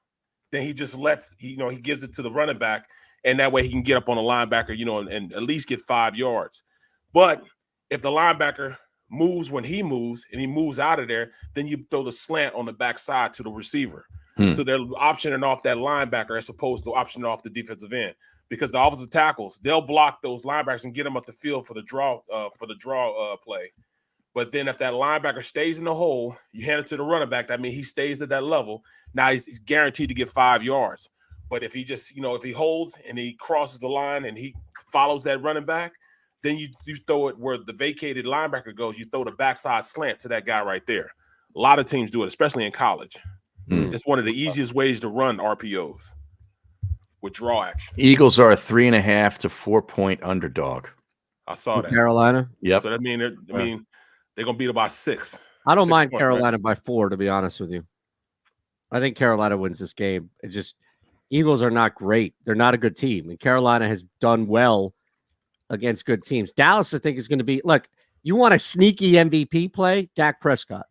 then he just he gives it to the running back, and that way he can get up on the linebacker, and at least get 5 yards. But if the linebacker moves when he moves and he moves out of there, then you throw the slant on the backside to the receiver. So they're optioning off that linebacker as opposed to optioning off the defensive end, because the offensive tackles, they'll block those linebackers and get them up the field for the draw play. But then if that linebacker stays in the hole, you hand it to the running back. That means he stays at that level. Now he's guaranteed to get 5 yards. But if he just, if he holds and he crosses the line and he follows that running back, then you throw it where the vacated linebacker goes. You throw the backside slant to that guy right there. A lot of teams do it, especially in college. It's one of the easiest ways to run RPOs with draw action. Eagles are a 3.5 to 4 point underdog. I saw that. Carolina? Yep. So that they're going to beat about 6. I don't mind Carolina by 4, to be honest with you. I think Carolina wins this game. Eagles are not great. They're not a good team. And Carolina has done well against good teams. Dallas, I think, is going to be, look, you want a sneaky MVP play? Dak Prescott.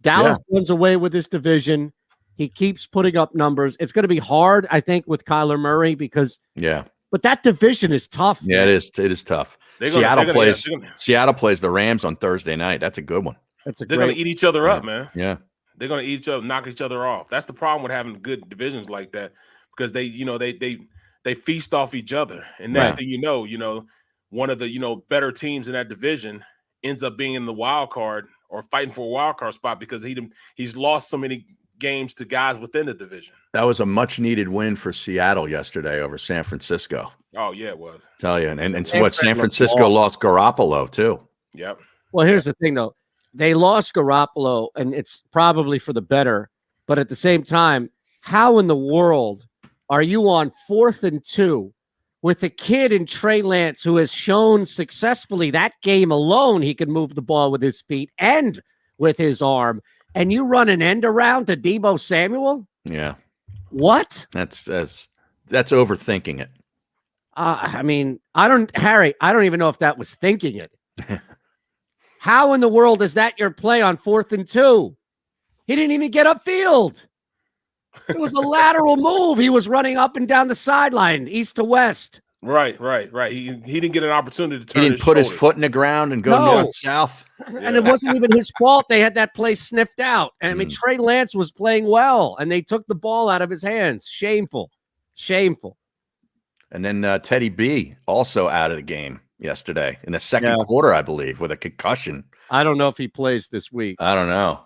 Dallas runs away with this division. He keeps putting up numbers. It's going to be hard, I think, with Kyler Murray because but that division is tough. Yeah, man. it is tough. Seattle plays the Rams on Thursday night. That's a good one. They're going to eat each other up, man. Yeah. They're going to eat each other, knock each other off. That's the problem with having good divisions like that, because they feast off each other. And next thing you know, one of the better teams in that division ends up being in the wild card or fighting for a wild card spot because he's lost so many games to guys within the division. That was a much needed win for Seattle yesterday over San Francisco. Oh yeah, it was. Tell you, and what San Francisco lost Garoppolo too. Yep. Well, here's the thing though. They lost Garoppolo, and it's probably for the better. But at the same time, how in the world are you on 4th and 2 with a kid in Trey Lance who has shown successfully that game alone he can move the ball with his feet and with his arm, and you run an end around to Deebo Samuel? Yeah. What? That's overthinking it. I mean, I don't even know if that was thinking it. How in the world is that your play on 4th and 2? He didn't even get upfield. It was a lateral move. He was running up and down the sideline, east to west. Right. He didn't get an opportunity to turn. He didn't put his foot in the ground and go north south. And it wasn't even his fault. They had that play sniffed out. And I mean, Trey Lance was playing well, and they took the ball out of his hands. Shameful. And then Teddy B also out of the game yesterday in the second quarter, I believe, with a concussion. I don't know if he plays this week. I don't know.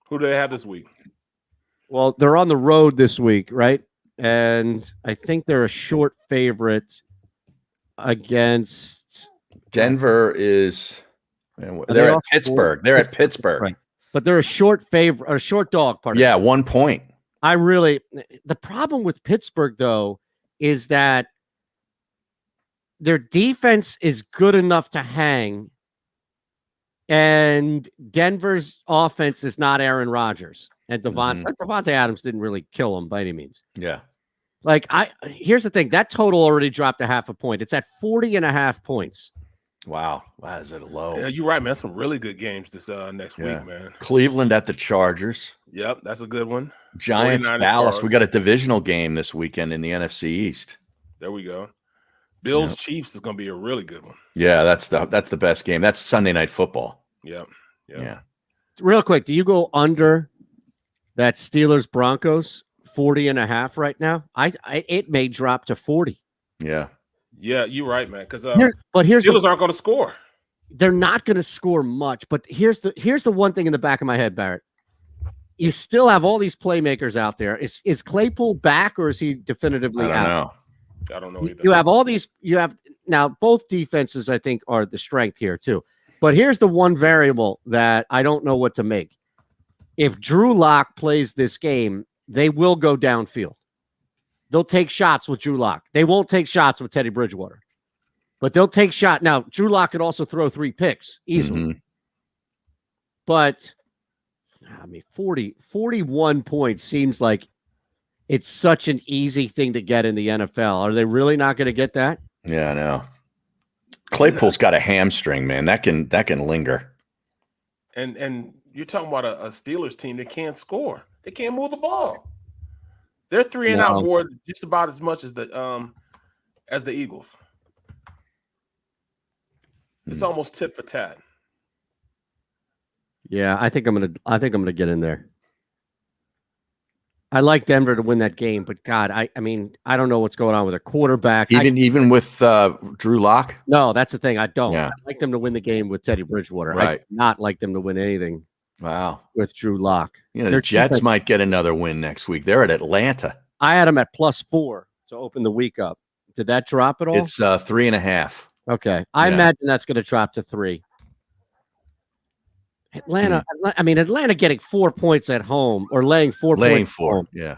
Who do they have this week? Well, they're on the road this week, right? And I think they're a short favorite against Denver. They're at Pittsburgh. They're at Pittsburgh. Right. But they're a short favorite, or a short dog. Pardon. Yeah, 1 point. The problem with Pittsburgh, though, is that their defense is good enough to hang, and Denver's offense is not Aaron Rodgers. And Devontae Adams didn't really kill him by any means. Yeah. Here's the thing. That total already dropped a half a point. It's at 40.5 points. Wow. Wow, is it low? Yeah, you're right, man. Some really good games this next week, man. Cleveland at the Chargers. Yep, that's a good one. Giants, Dallas. We got a divisional game this weekend in the NFC East. There we go. Bills, Chiefs is going to be a really good one. Yeah, that's the best game. That's Sunday Night Football. Yep. Yeah. Real quick, do you go under that Steelers Broncos 40.5 right now? It may drop to 40. Yeah. Yeah, you're right, man. Because Steelers aren't going to score. They're not going to score much. But here's the one thing in the back of my head, Barrett. You still have all these playmakers out there. Is Claypool back, or is he definitively out? I don't know either. You have all these. You have now both defenses, I think, are the strength here too. But here's the one variable that I don't know what to make. If Drew Lock plays this game, they will go downfield. They'll take shots with Drew Lock. They won't take shots with Teddy Bridgewater, but they'll take shot. Now, Drew Lock could also throw 3 picks easily. But I mean, 41 points seems like it's such an easy thing to get in the NFL. Are they really not going to get that? Yeah, I know. Claypool's got a hamstring, man. That can linger. And you're talking about a Steelers team that can't score. They can't move the ball. They're 3 and out more, just about as much as the Eagles. It's almost tit for tat. Yeah, I think I'm gonna get in there. I like Denver to win that game, but God, I mean, I don't know what's going on with a quarterback. Even with Drew Lock? No, that's the thing. I don't. Yeah. I like them to win the game with Teddy Bridgewater. Right. I do not like them to win anything. Wow. With Drew Lock. The Jets might get another win next week. They're at Atlanta. I had them at +4 to open the week up. Did that drop at all? It's 3.5. Okay. I imagine that's going to drop to 3. Atlanta, I mean, Atlanta getting 4 points at home or laying 4 points. At home. Yeah.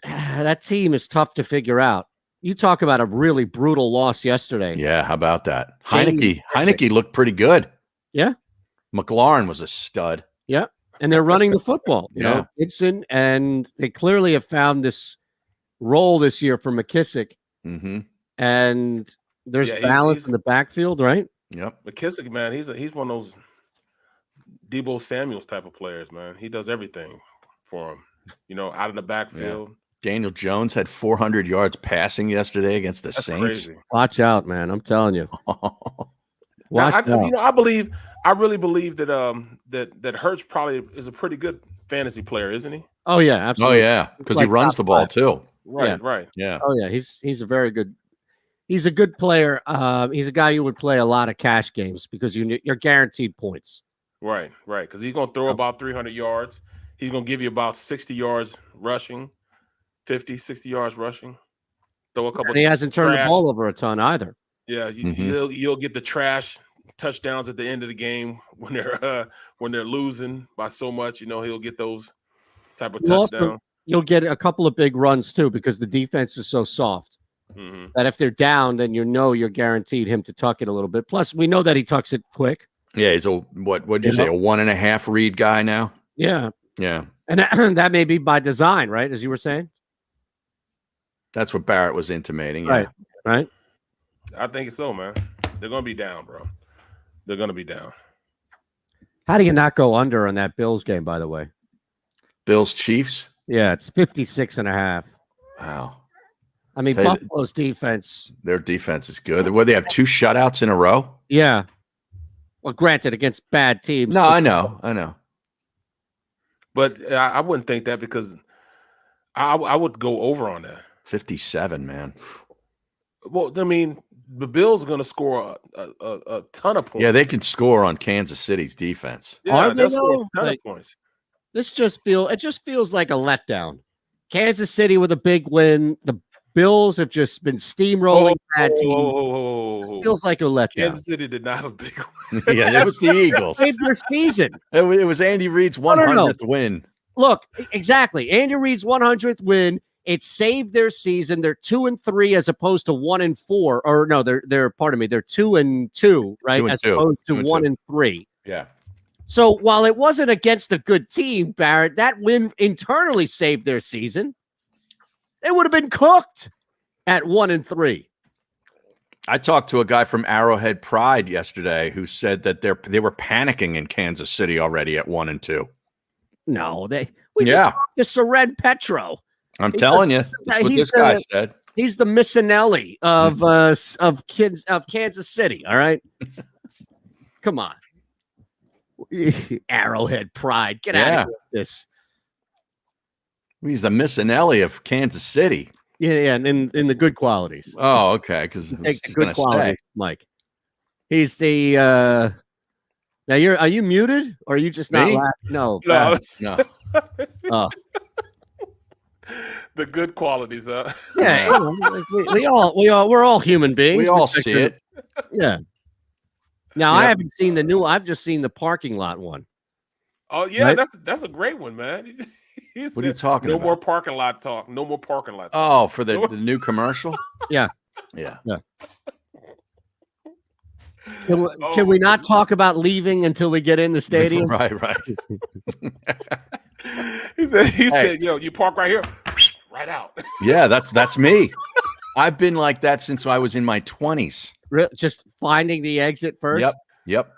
That team is tough to figure out. You talk about a really brutal loss yesterday. Yeah, how about that? Heineke looked pretty good. Yeah. McLaurin was a stud. Yeah. And they're running the football. You know, Gibson, and they clearly have found this role this year for McKissick. Mm-hmm. And there's balance in the backfield, right? Yep. McKissick, man, he's one of those Debo Samuels type of players, man. He does everything for him. You know, out of the backfield. Yeah. Daniel Jones had 400 yards passing yesterday against the That's Saints. crazy. Watch out, man. I'm telling you. Now, I really believe that that Hurts probably is a pretty good fantasy player, isn't he? Oh yeah, absolutely. Oh yeah, because he runs the ball too. Right. Yeah. Oh yeah, he's a very good. He's a good player. He's a guy you would play a lot of cash games because you're guaranteed points. Right. Because he's gonna throw about 300 yards. He's gonna give you about 60 yards rushing, 50, 60 yards rushing. Throw a couple. And he hasn't turned the ball over a ton either. Yeah, you'll get the trash touchdowns at the end of the game when they're losing by so much. You know, he'll get those type of touchdowns. You'll get a couple of big runs too because the defense is so soft that if they're down, then you're guaranteed him to tuck it a little bit. Plus, we know that he tucks it quick. Yeah, he's a what'd you say, a 1.5 read guy now? Yeah. Yeah. And that may be by design, right? As you were saying. That's what Barrett was intimating. Right. Yeah. Right. I think so, man. They're gonna be down, bro. They're gonna be down. How do you not go under on that Bills game, by the way? Bills Chiefs? Yeah, it's 56.5. Wow. I mean, Buffalo's defense. Their defense is good. Where they have 2 shutouts in a row? Yeah. Well, granted, against bad teams. No, I know. But I wouldn't think that because I would go over on that. 57, man. Well, I mean, the Bills are going to score a ton of points. Yeah, they can score on Kansas City's defense. Yeah, they'll score a ton of points. It just feels like a letdown. Kansas City with a big win. The Bills have just been steamrolling bad teams. It feels like a letdown. Kansas City did not have a big win. Yeah, it was the Eagles. Saved their season. It was Andy Reid's 100th win. Look, exactly. Andy Reid's 100th win. It saved their season. They're 2-3 as opposed to 1-4. Or no, they're pardon me. They're 2-2, right? As opposed to 1-3. Yeah. So while it wasn't against a good team, Barrett, that win internally saved their season. They would have been cooked at 1-3. I talked to a guy from Arrowhead Pride yesterday who said that they were panicking in Kansas City already at 1-2. No, we just talked to Soren Petro. I'm telling you, that's what this guy said. He's the Missinelli of Kansas City. All right, come on, Arrowhead Pride, get out of here with this. He's the Missinelli of Kansas City. Yeah, and in the good qualities. Oh, okay. Because take the good qualities, Mike. He's the. Now are you muted or are you just not laughing? No. Oh. The good qualities, huh? Yeah, we're all human beings. We all see it. Yeah. Now I haven't seen the new. I've just seen the parking lot one. Oh yeah, right? that's a great one, man. What are you talking about? No more parking lot talk. No more parking lot talk. Oh, for the new commercial? Yeah. Yeah. Can we not talk about leaving until we get in the stadium? Right. He said, yo, you park right here, right out. Yeah, that's me. I've been like that since I was in my 20s. Just finding the exit first? Yep.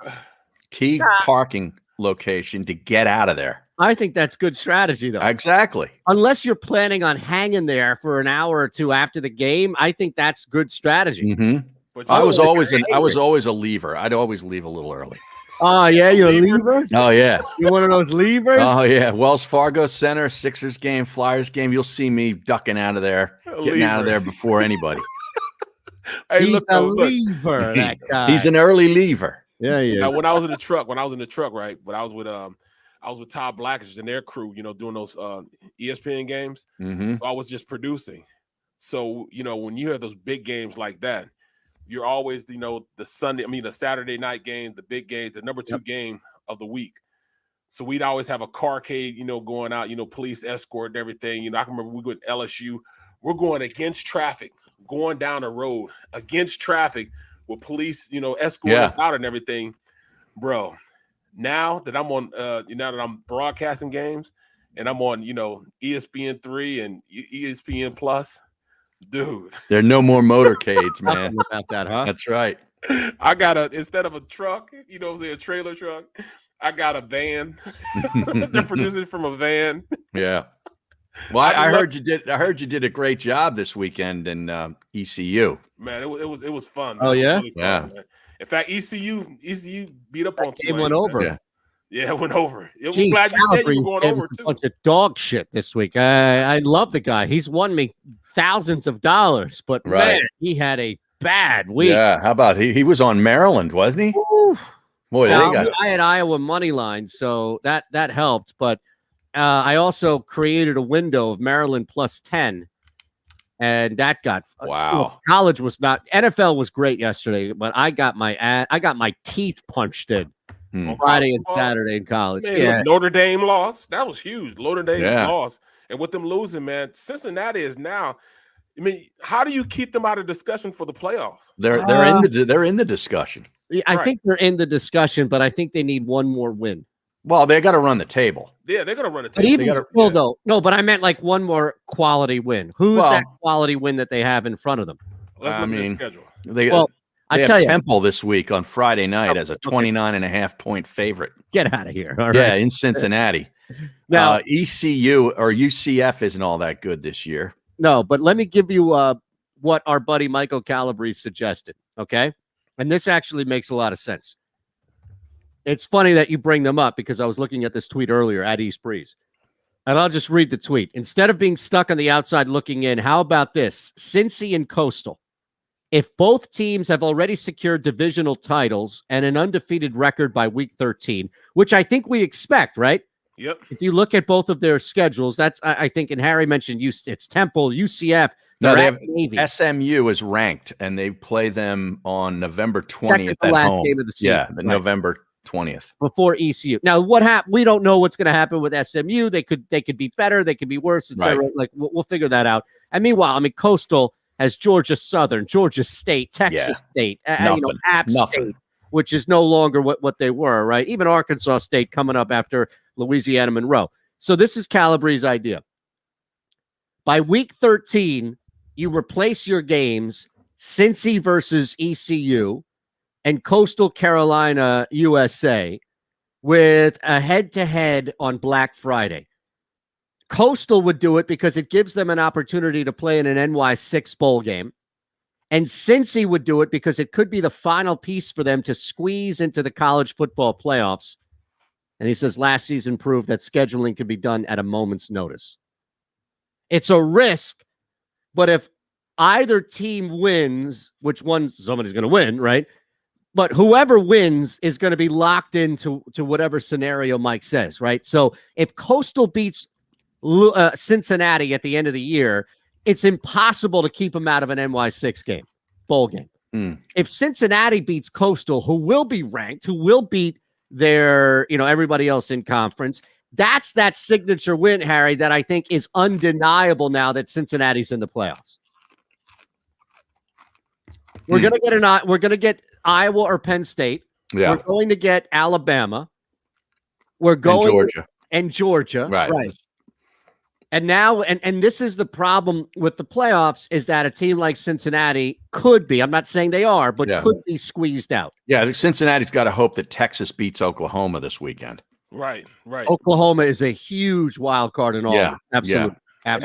Key parking location to get out of there. I think that's good strategy, though. Exactly. Unless you're planning on hanging there for an hour or two after the game, I think that's good strategy. Mm-hmm. I was always a leaver. I'd always leave a little early. Oh, yeah, you're a leaver? Oh, yeah. You're one of those leavers? Oh, yeah. Wells Fargo Center, Sixers game, Flyers game. You'll see me ducking out of there, getting out of there before anybody. Hey, he's a leaver, that guy. He's an early leaver. Yeah, he is. Now, when I was in the truck, right? But I was with Todd Blackish and their crew, doing those ESPN games. Mm-hmm. So I was just producing. So, when you have those big games like that, you're always, the Saturday night game, the big game, the number 2 game of the week. So we'd always have a carcade, going out, police escort and everything. I can remember we go to LSU. We're going against traffic, going down the road against traffic with police, escort us out and everything. Bro, now that I'm on, now that I'm broadcasting games and I'm on, ESPN3 and ESPN Plus, dude. There are no more motorcades, man. About that, huh? That's right. I got instead of a truck, a trailer truck, I got a van. They're producing from a van. Yeah. Well, I heard you did. I heard you did a great job this weekend in ECU. Man, it was fun. Man. Oh yeah, really fun, man. In fact, ECU beat up on Tulane. Went over. Yeah, it went over. I'm Jeez, glad you said you were going over a too. bunch of dog shit this week. I love the guy. He's won me thousands of dollars, but man, he had a bad week. Yeah, how about he was on Maryland, wasn't he? Ooh. Boy, I had Iowa money line, so that helped. But I also created a window of Maryland plus 10, and that got wow. College was not. NFL was great yesterday, but I got my teeth punched in Friday and Saturday in college. Man, look, Notre Dame lost. That was huge. Notre Dame lost, and with them losing, man, Cincinnati is now. I mean, how do you keep them out of discussion for the playoffs? They're in the discussion. I think they're in the discussion, but I think they need one more win. Well, they got to run the table. Yeah, they're going to run the table. But even still, though, no. But I meant like one more quality win. Who's that quality win that they have in front of them? Let's look at the schedule. They have Temple this week on Friday night as a 29.5-point favorite. Get out of here! All right. Yeah, in Cincinnati. Now, ECU or UCF isn't all that good this year. No, but let me give you what our buddy Michael Calabrese suggested. Okay. And this actually makes a lot of sense. It's funny that you bring them up because I was looking at this tweet earlier at East Breeze. And I'll just read the tweet. Instead of being stuck on the outside looking in, how about this? Cincy and Coastal. If both teams have already secured divisional titles and an undefeated record by week 13, which I think we expect, right? Yep. If you look at both of their schedules, that's, I think, and Harry mentioned it's Temple, UCF. No, they have Navy. SMU is ranked, and they play them on November 20th at last home. Game of the season. Yeah, right. November 20th before ECU. Now, we don't know what's going to happen with SMU. They could be better, they could be worse, etc. Right. Like we'll figure that out. And meanwhile, I mean, Coastal has Georgia Southern, Georgia State, Texas State, App State, which is no longer what they were. Right, even Arkansas State coming up after Louisiana Monroe. So this is Calabrese's idea. By week 13. You replace your games, Cincy versus ECU and Coastal Carolina USA, with a head-to-head on Black Friday. Coastal would do it because it gives them an opportunity to play in an NY6 bowl game. And Cincy would do it because it could be the final piece for them to squeeze into the college football playoffs. And he says last season proved that scheduling can be done at a moment's notice. It's a risk. But if either team wins, which one somebody's going to win, right? But whoever wins is going to be locked into whatever scenario Mike says, right? So if Coastal beats Cincinnati at the end of the year, it's impossible to keep them out of an NY6 bowl game. If Cincinnati beats Coastal, who will be ranked, who will beat their, everybody else in conference, that's that signature win, Harry, that I think is undeniable now that Cincinnati's in the playoffs. We're gonna get Iowa or Penn State. Yeah. We're going to get Alabama. We're going Georgia. Right. And now, and this is the problem with the playoffs, is that a team like Cincinnati could be, I'm not saying they are, but could be squeezed out. Yeah, Cincinnati's got to hope that Texas beats Oklahoma this weekend. Right. Oklahoma is a huge wild card in all. Yeah, absolutely. Yeah.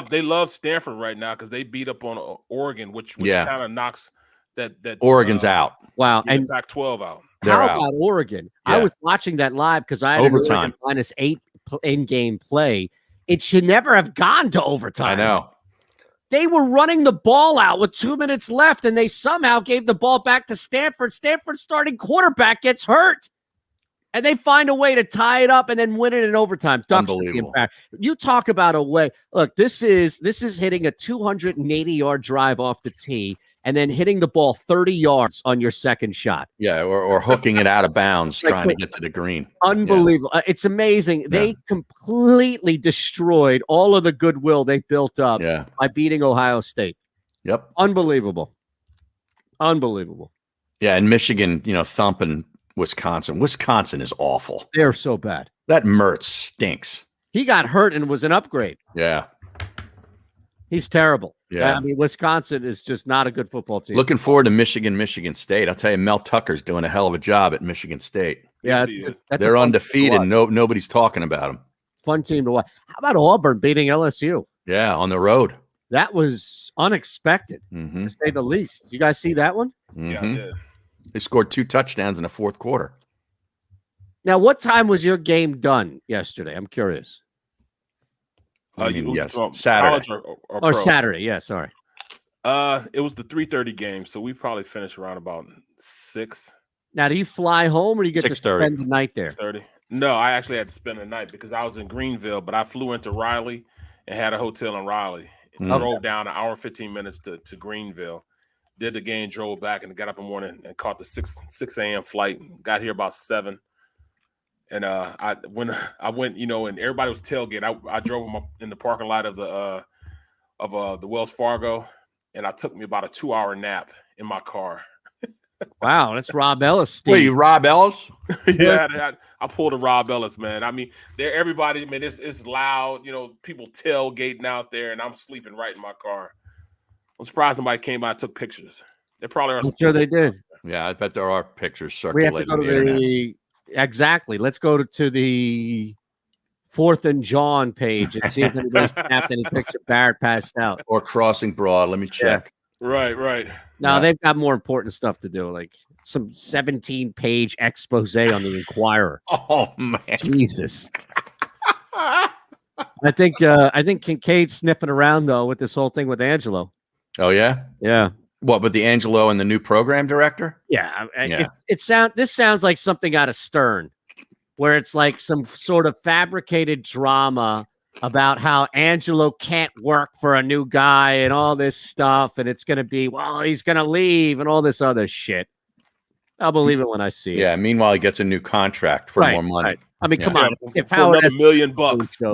They love Stanford right now because they beat up on Oregon, which kind of knocks that Oregon's out. Wow, and Pac-12 out. How about Oregon? Yeah. I was watching that live because I had overtime -8 in-game play. It should never have gone to overtime. I know. They were running the ball out with 2 minutes left, and they somehow gave the ball back to Stanford. Stanford's starting quarterback gets hurt. And they find a way to tie it up and then win it in overtime. Unbelievable. You talk about a way. Look, this is hitting a 280-yard drive off the tee and then hitting the ball 30 yards on your second shot. Yeah, or hooking it out of bounds trying to get to the green. Unbelievable. Yeah. It's amazing. Yeah. They completely destroyed all of the goodwill they built up by beating Ohio State. Yep. Unbelievable. Yeah, and Michigan, thumping Wisconsin. Wisconsin is awful. They're so bad. That Mertz stinks. He got hurt and was an upgrade. Yeah. He's terrible. Yeah. I mean, Wisconsin is just not a good football team. Looking forward to Michigan State. I'll tell you, Mel Tucker's doing a hell of a job at Michigan State. Yeah, Yes, he is. They're undefeated. Nobody's talking about them. Fun team to watch. How about Auburn beating LSU? Yeah, on the road. That was unexpected, to say the least. You guys see that one? Yeah, I did. They scored 2 touchdowns in the fourth quarter. Now, what time was your game done yesterday? I'm curious. Yes, Saturday. Or Or Saturday, yeah, sorry. It was the 3:30 game, so we probably finished around about 6. Now, do you fly home or do you get to 6:30. spend the night there? 6:30. No, I actually had to spend the night because I was in Greenville, but I flew into Raleigh and had a hotel in Raleigh. And drove down an hour and 15 minutes to Greenville. Did the game, drove back, and got up in the morning and caught the 6 a.m. flight. Got here about 7. And I went, and everybody was tailgate. I drove them up in the parking lot of the Wells Fargo, and I took me about a 2-hour nap in my car. Wow, that's Rob Ellis. Steve. Wait, you Rob Ellis? Yeah, I pulled a Rob Ellis, man. I mean, everybody. I mean, it's loud. People tailgating out there, and I'm sleeping right in my car. I'm surprised nobody came by and took pictures. They probably are. I'm sure they did. Yeah, I bet there are pictures We have to circulating go to the internet. Exactly. Let's go to the 4th and John page and see if anybody snapped any picture. Barrett passed out. Or Crossing Broad. Let me check. Right. No, they've got more important stuff to do, like some 17-page expose on the Inquirer. Oh man, Jesus! I think Kincaid's sniffing around though with this whole thing with Angelo. Oh yeah. What with the Angelo and the new program director? Yeah. This sounds like something out of Stern, where it's like some sort of fabricated drama about how Angelo can't work for a new guy and all this stuff. And it's going to be, well, he's going to leave and all this other shit. I'll believe it when I see it. Yeah. Meanwhile, he gets a new contract for more money. Right. I mean, come on. If Howard had $1 million.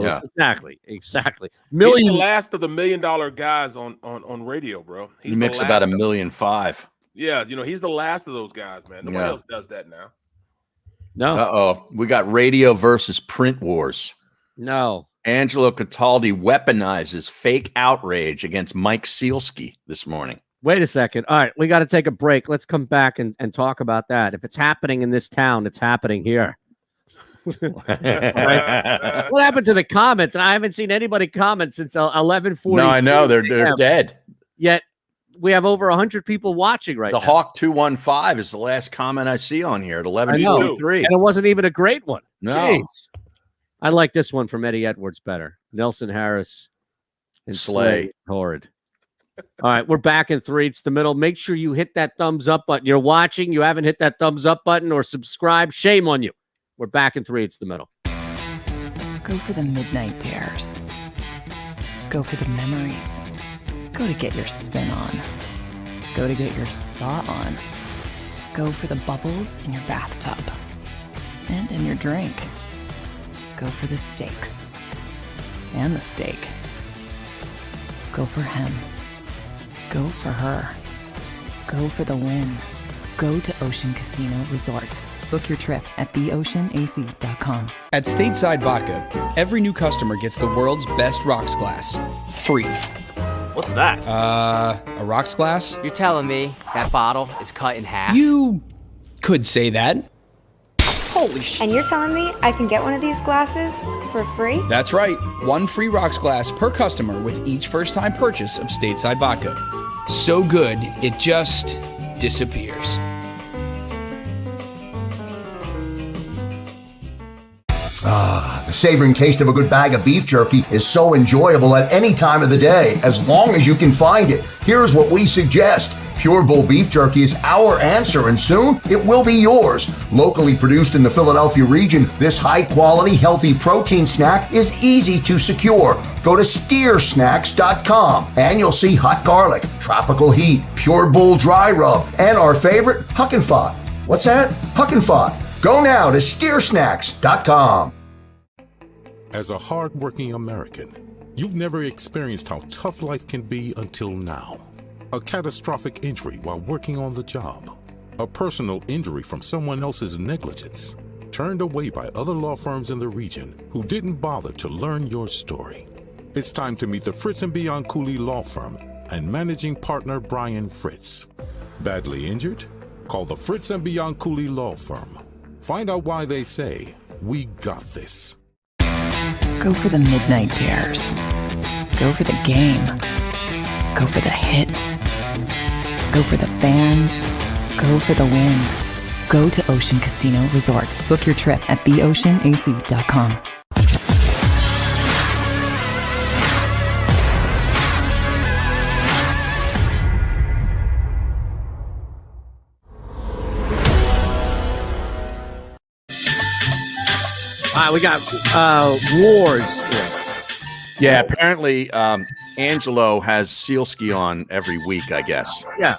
Yeah. Exactly. He's the last of the $1 million guys on radio, bro. He makes about $1.5 million. Yeah. He's the last of those guys, man. Nobody else does that now. No. Uh-oh. We got radio versus print wars. No. Angelo Cataldi weaponizes fake outrage against Mike Sealski this morning. Wait a second. All right, we got to take a break. Let's come back and talk about that. If it's happening in this town, it's happening here. Right? What happened to the comments? I haven't seen anybody comment since 11:40. No, I know. They're dead. Yet we have over 100 people watching right now. The Hawk 215 is the last comment I see on here at 11:43. And it wasn't even a great one. No. Jeez. I like this one from Eddie Edwards better. Nelson Harris and Slay. Horrid. All right, we're back in 3. It's the middle. Make sure you hit that thumbs up button. You're watching. You haven't hit that thumbs up button or subscribe. Shame on you. We're back in 3. It's the middle. Go for the midnight dares. Go for the memories. Go to get your spin on. Go to get your spa on. Go for the bubbles in your bathtub and in your drink. Go for the stakes and the steak. Go for him. Go for her. Go for the win. Go to Ocean Casino Resort. Book your trip at theoceanac.com. At Stateside Vodka, every new customer gets the world's best rocks glass. Free. What's that? A rocks glass? You're telling me that bottle is cut in half? You could say that. Holy shit. And you're telling me I can get one of these glasses for free? That's right. 1 free rocks glass per customer with each first-time purchase of Stateside Vodka. So good, it just disappears. The savoring taste of a good bag of beef jerky is so enjoyable at any time of the day, as long as you can find it. Here's what we suggest. Pure Bull Beef Jerky is our answer, and soon it will be yours. Locally produced in the Philadelphia region, this high-quality, healthy protein snack is easy to secure. Go to steersnacks.com, and you'll see hot garlic, tropical heat, Pure Bull dry rub, and our favorite, Huck and Fod. What's that? Huck and Fod. Go now to steersnacks.com. As a hard-working American, you've never experienced how tough life can be until now. A catastrophic injury while working on the job. A personal injury from someone else's negligence. Turned away by other law firms in the region who didn't bother to learn your story. It's time to meet the Fritz & Beyond Cooley Law Firm and managing partner Brian Fritz. Badly injured? Call the Fritz & Beyond Cooley Law Firm. Find out why they say, "We got this." Go for the midnight dares. Go for the game. Go for the hits. Go for the fans. Go for the win. Go to Ocean Casino Resort. Book your trip at theoceanac.com. All right, we got wars here. Yeah, apparently Angelo has Sealski on every week, I guess. Yeah.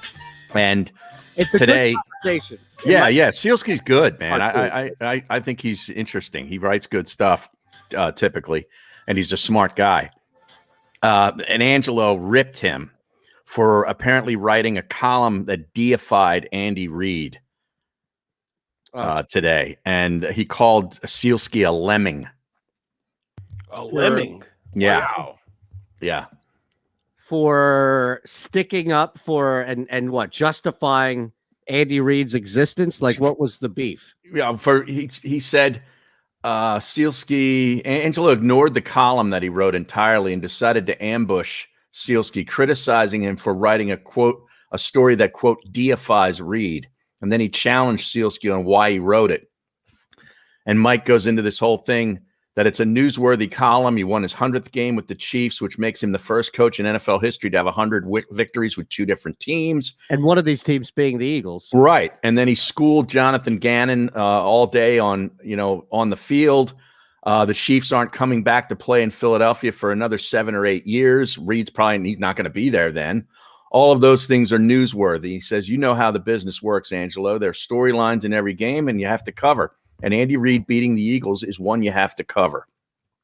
And it's a today, good conversation. Yeah. Sealski's good, man. I think he's interesting. He writes good stuff, typically, and he's a smart guy. And Angelo ripped him for apparently writing a column that deified Andy Reid today, and he called Sealski a lemming. A lemming? Yeah. Wow. Yeah. For sticking up for and what, justifying Andy Reid's existence? Like, what was the beef? Yeah, he said Angelo ignored the column that he wrote entirely and decided to ambush Sealski, criticizing him for writing a story that, quote, deifies Reid. And then he challenged Sealski on why he wrote it. And Mike goes into this whole thing that it's a newsworthy column. He won his 100th game with the Chiefs, which makes him the first coach in NFL history to have 100 victories with 2 different teams. And one of these teams being the Eagles. Right. And then he schooled Jonathan Gannon all day on the field. The Chiefs aren't coming back to play in Philadelphia for another 7 or 8 years. Reid's he's not going to be there then. All of those things are newsworthy. He says, you know how the business works, Angelo. There are storylines in every game, and you have to cover. And Andy Reid beating the Eagles is one you have to cover.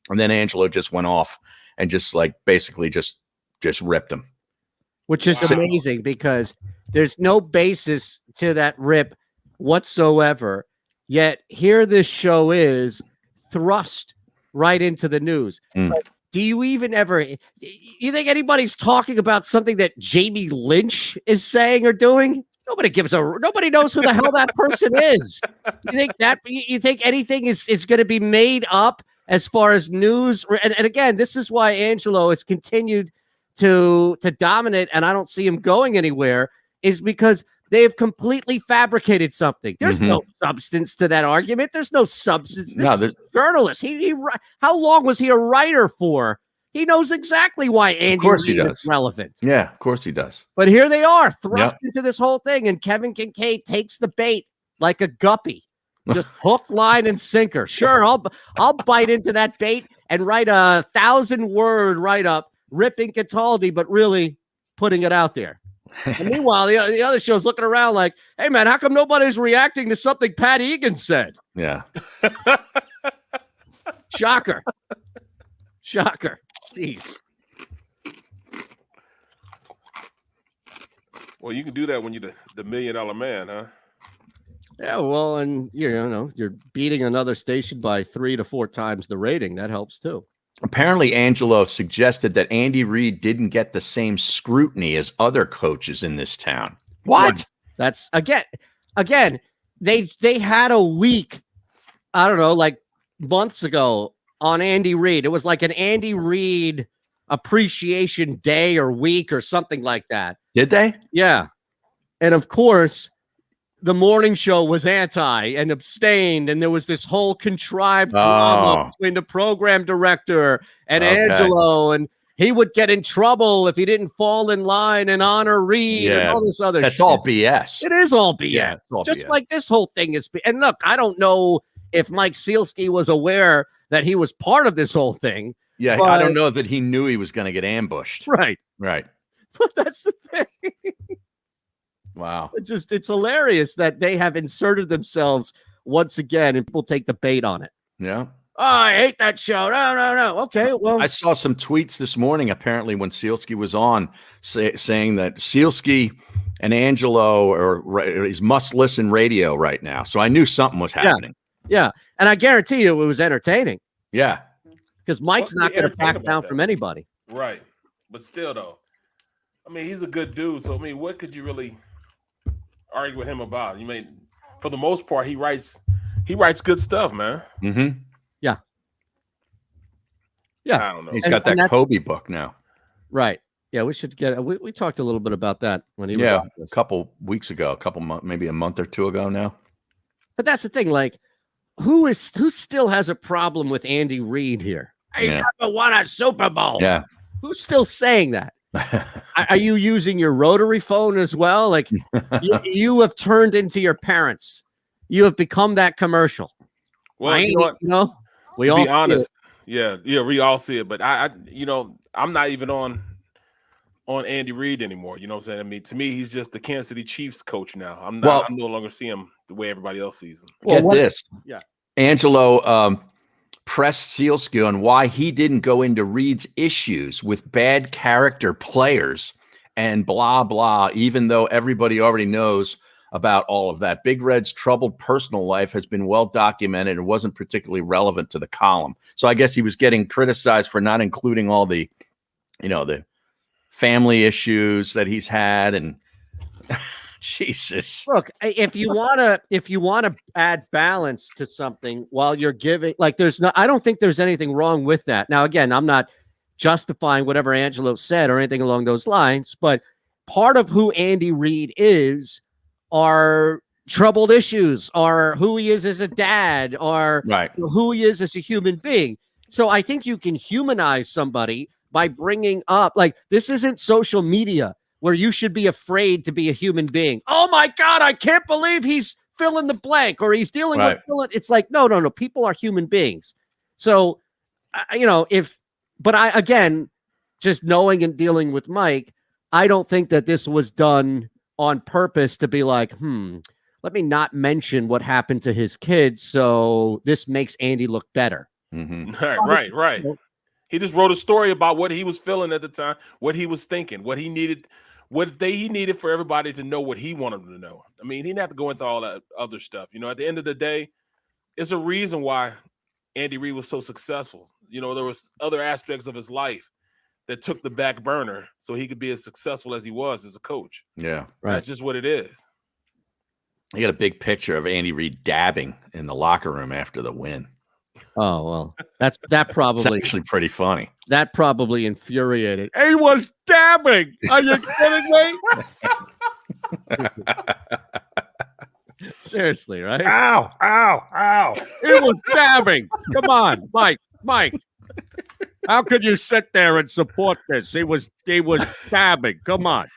And then Angelo just went off and just basically just ripped him. Which is amazing because there's no basis to that rip whatsoever. Yet here this show is thrust right into the news. Like, do you even ever, you think anybody's talking about something that Jamie Lynch is saying or doing? Nobody knows who the hell that person is. You think anything is going to be made up as far as news? And again, this is why Angelo has continued to dominate, and I don't see him going anywhere, is because they have completely fabricated something. There's no substance to that argument. There's no substance. This is a journalist. How long was he a writer for? He knows exactly why Andy Reid is relevant. Yeah, of course he does. But here they are thrust into this whole thing, and Kevin Kincaid takes the bait like a guppy, just hook, line, and sinker. Sure, I'll bite into that bait and write a 1,000-word write-up ripping Cataldi, but really putting it out there. And meanwhile, the other show's looking around like, hey, man, how come nobody's reacting to something Pat Egan said? Yeah. Shocker. Jeez. Well, you can do that when you're the $1 million man, huh? Yeah, well, and you're beating another station by 3 to 4 times the rating. That helps too. Apparently, Angelo suggested that Andy Reid didn't get the same scrutiny as other coaches in this town. What? That's again. They had a week, I don't know, like months ago on Andy Reid. It was like an Andy Reid appreciation day or week or something like that. Did they? Yeah. And of course, the morning show was anti and abstained, and there was this whole contrived drama between the program director and Angelo, and he would get in trouble if he didn't fall in line and honor Reid and all this other shit. That's all BS. It is all BS. Yeah, it's all just BS. Like this whole thing is. And look, I don't know if Mike Sealski was aware that he was part of this whole thing. Yeah, but, I don't know that he knew he was going to get ambushed. Right. But that's the thing. Wow. It's hilarious that they have inserted themselves once again and people take the bait on it. Yeah. Oh, I hate that show. No. Okay, well. I saw some tweets this morning, apparently, when Sealski was on, saying that Sealski and Angelo is must-listen radio right now. So I knew something was happening. Yeah. And I guarantee you it was entertaining. Yeah. Because Mike's not going to back down from anybody. Right. But still, though, I mean, he's a good dude. So, I mean, what could you really argue with him about? You mean, for the most part, he writes He writes good stuff, man. Mm-hmm. Yeah. I don't know. He's got that Kobe book now. Right. Yeah, we should get. We talked a little bit about that when he was on a couple weeks ago, maybe a month or two ago now. But that's the thing. Like, who still has a problem with Andy Reid here? I never won a Super Bowl. Yeah. Who's still saying that? Are you using your rotary phone as well? Like, you have turned into your parents. You have become that commercial. Well, we to all be honest, we all see it. But I'm not even on Andy Reid anymore. You know what I'm saying? I mean, to me, he's just the Kansas City Chiefs coach now. I'm no longer seeing him the way everybody else sees him. Get this. Yeah. Angelo pressed Sealski on why he didn't go into Reid's issues with bad character players and blah, blah, even though everybody already knows about all of that. Big Red's troubled personal life has been well documented and wasn't particularly relevant to the column. So I guess he was getting criticized for not including all the, the family issues that he's had. And Jesus. Look, if you want to add balance to something while you're giving, like, I don't think there's anything wrong with that. Now, again, I'm not justifying whatever Angelo said or anything along those lines, but part of who Andy Reid is are troubled issues, are who he is as a dad, or who he is as a human being. So I think you can humanize somebody by bringing up, like, this isn't social media where you should be afraid to be a human being. Oh my God, I can't believe he's fill in the blank or he's dealing with it's like, no, people are human beings. So, again, just knowing and dealing with Mike, I don't think that this was done on purpose to be like, let me not mention what happened to his kids, so this makes Andy look better. Mm-hmm. Right. He just wrote a story about what he was feeling at the time, what he was thinking, what he needed, he needed for everybody to know what he wanted them to know. I mean, he didn't have to go into all that other stuff. At the end of the day, it's a reason why Andy Reid was so successful. There was other aspects of his life that took the back burner so he could be as successful as he was as a coach. Yeah. Right. That's just what it is. I got a big picture of Andy Reid dabbing in the locker room after the win. Oh, well, that probably it's actually pretty funny. That probably infuriated. He was dabbing. Are you kidding me? Seriously, right? Ow. He was dabbing. Come on, Mike. How could you sit there and support this? He was dabbing. Come on.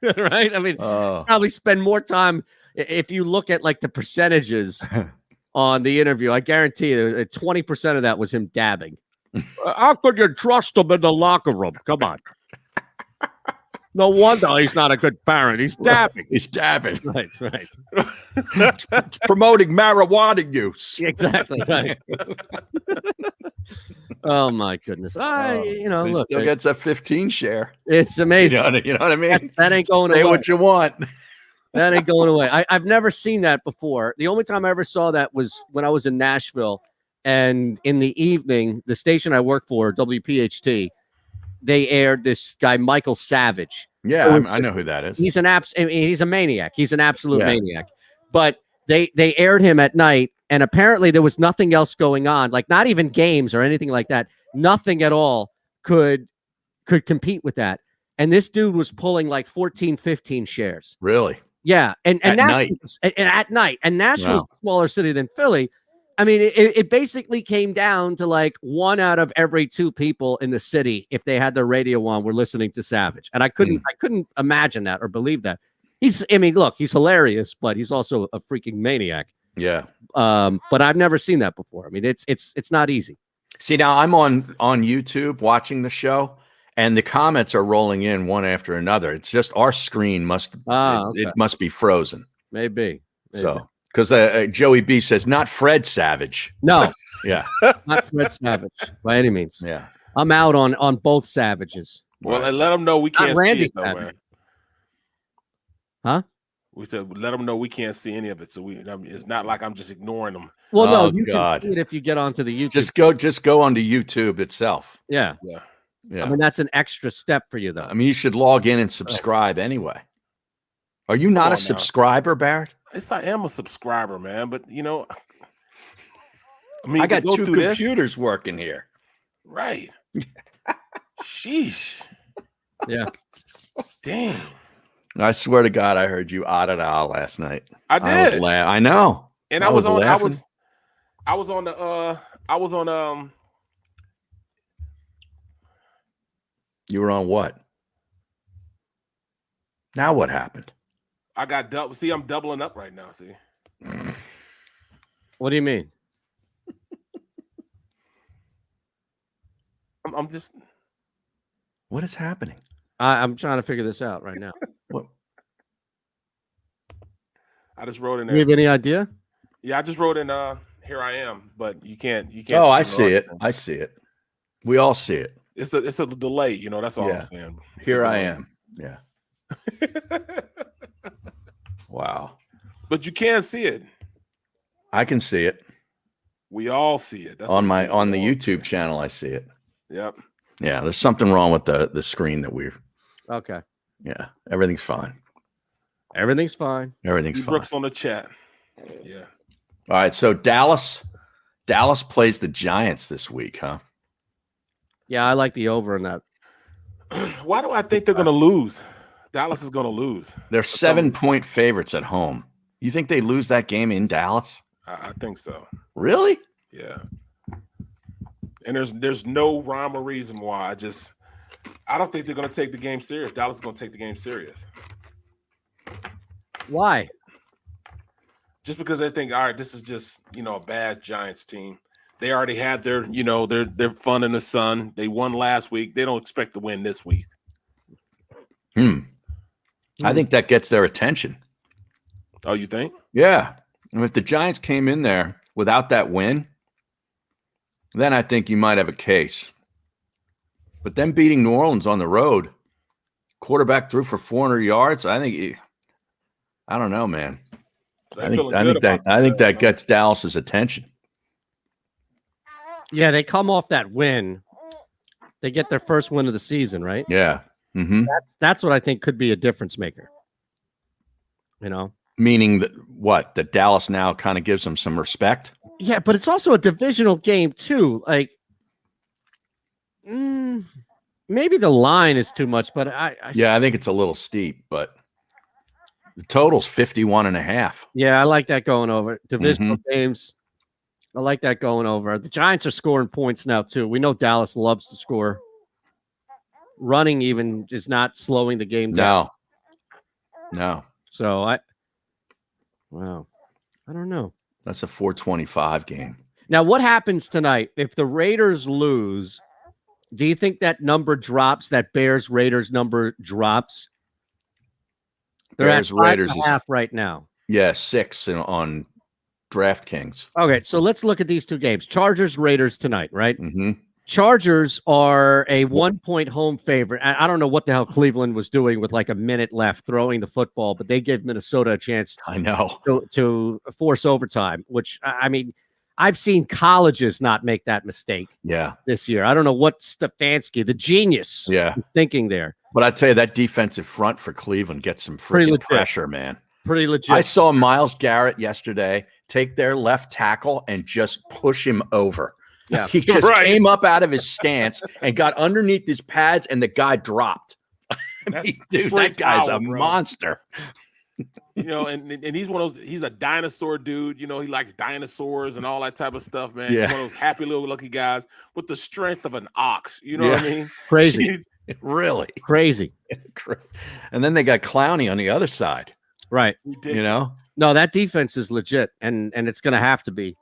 Right? I mean, probably spend more time if you look at like the percentages on the interview. I guarantee you 20% of that was him dabbing. How could you trust him in the locker room? Come on. No wonder he's not a good parent. He's dabbing. He's dabbing. Right. It's promoting marijuana use. Exactly. Right. Oh my goodness. He Look, still gets a 15 share. It's amazing. You know what I mean? That ain't going away. Say what you want. That ain't going away. I've never seen that before. The only time I ever saw that was when I was in Nashville, and in the evening, the station I work for, WPHT, they aired this guy, Michael Savage. Yeah, I know who that is. He's he's a maniac. He's an absolute maniac. But they aired him at night, and apparently there was nothing else going on, like not even games or anything like that. Nothing at all could compete with that. And this dude was pulling like 14, 15 shares. Really? Yeah. And at night. And Nashville's a smaller city than Philly. I mean, it basically came down to like 1 out of every 2 people in the city, if they had their radio on, were listening to Savage. And I couldn't imagine that or believe that. He's hilarious, but he's also a freaking maniac. Yeah. But I've never seen that before. I mean, it's not easy. See, now I'm on YouTube watching the show, and the comments are rolling in one after another. It's just our screen it must be frozen. Maybe. So. Because Joey B says, not Fred Savage. No. Yeah. Not Fred Savage by any means. Yeah. I'm out on both Savages. Well, let them know we can't see it, though, man. Huh? We said, let them know we can't see any of it. So it's not like I'm just ignoring them. Well, no, you can see it if you get onto the YouTube. Just go onto YouTube itself. Yeah. I mean, that's an extra step for you, though. I mean, you should log in and subscribe anyway. Are you not a subscriber, Barrett? I am a subscriber, man. But you know, I mean, I got go two through this- computers working here. right? Sheesh. Yeah. Dang. I swear to God, I heard you out last night. I was did. I know. And I was on. laughing. I was on. You were on what? Now what happened? I got double. See, I'm doubling up right now. See. What do you mean? I'm just. What is happening? I'm trying to figure this out right now. What? I just wrote in Do you there. have any idea? Yeah, I just wrote in. Here I am, but you can't. Oh, I see it. I see it. We all see it. It's a delay. You know, that's all Yeah. I'm saying. It's Here a I delay. am. Yeah. Wow. But you can see it. I can see it We all see it. That's on what the we all YouTube channel. I see it. Yep. Yeah, there's something wrong with the screen that we're. Okay. Yeah, everything's fine. Everything's fine. Everything's E. fine. Brooks on the chat. Yeah. All right, so Dallas plays the Giants this week, huh? Yeah, I like the over in that. Why do I think they're going to lose? Dallas is going to lose. They're 7-point favorites at home. You think they lose that game in Dallas? I think so. Really? Yeah. And there's no rhyme or reason why. I don't think they're going to take the game serious. Dallas is going to take the game serious. Why? Just because they think, all right, this is just, a bad Giants team. They already had their fun in the sun. They won last week. They don't expect to win this week. I think that gets their attention. Oh, you think? Yeah. And if the Giants came in there without that win, then I think you might have a case. But them beating New Orleans on the road, quarterback threw for 400 yards. I don't know, man. I think that gets Dallas's attention. Yeah, they come off that win. They get their first win of the season, right? Yeah. Mm-hmm. That's what I think could be a difference maker. Meaning that Dallas now kind of gives them some respect. Yeah, but it's also a divisional game too. Like, maybe the line is too much, but I think it's a little steep, but the total's 51.5. Yeah, I like that going over. Divisional games, I like that going over. The Giants are scoring points now too. We know Dallas loves to score. Running even is not slowing the game down. No. So I don't know. That's a 425 game. Now, what happens tonight if the Raiders lose? Do you think that number drops? That Bears-Raiders number drops? They're at 5.5 right now. Yeah, 6 on DraftKings. Okay, so let's look at these two games. Chargers-Raiders tonight, right? Mm-hmm. Chargers are a 1-point home favorite. I don't know what the hell Cleveland was doing with like a minute left throwing the football, but they gave Minnesota a chance. I know to force overtime, which I mean, I've seen colleges not make that mistake. Yeah, this year. I don't know what Stefanski, the genius, is thinking there. But I'd say that defensive front for Cleveland gets some freaking pressure, man. Pretty legit. I saw Myles Garrett yesterday take their left tackle and just push him over. Yeah, he just came up out of his stance and got underneath his pads, and the guy dropped. That guy's a monster. And he's one of those. He's a dinosaur dude. He likes dinosaurs and all that type of stuff, man. Yeah. He's one of those happy little lucky guys with the strength of an ox. You know what I mean? Crazy, really crazy. And then they got Clowney on the other side, right? Ridiculous. No, that defense is legit, and it's going to have to be.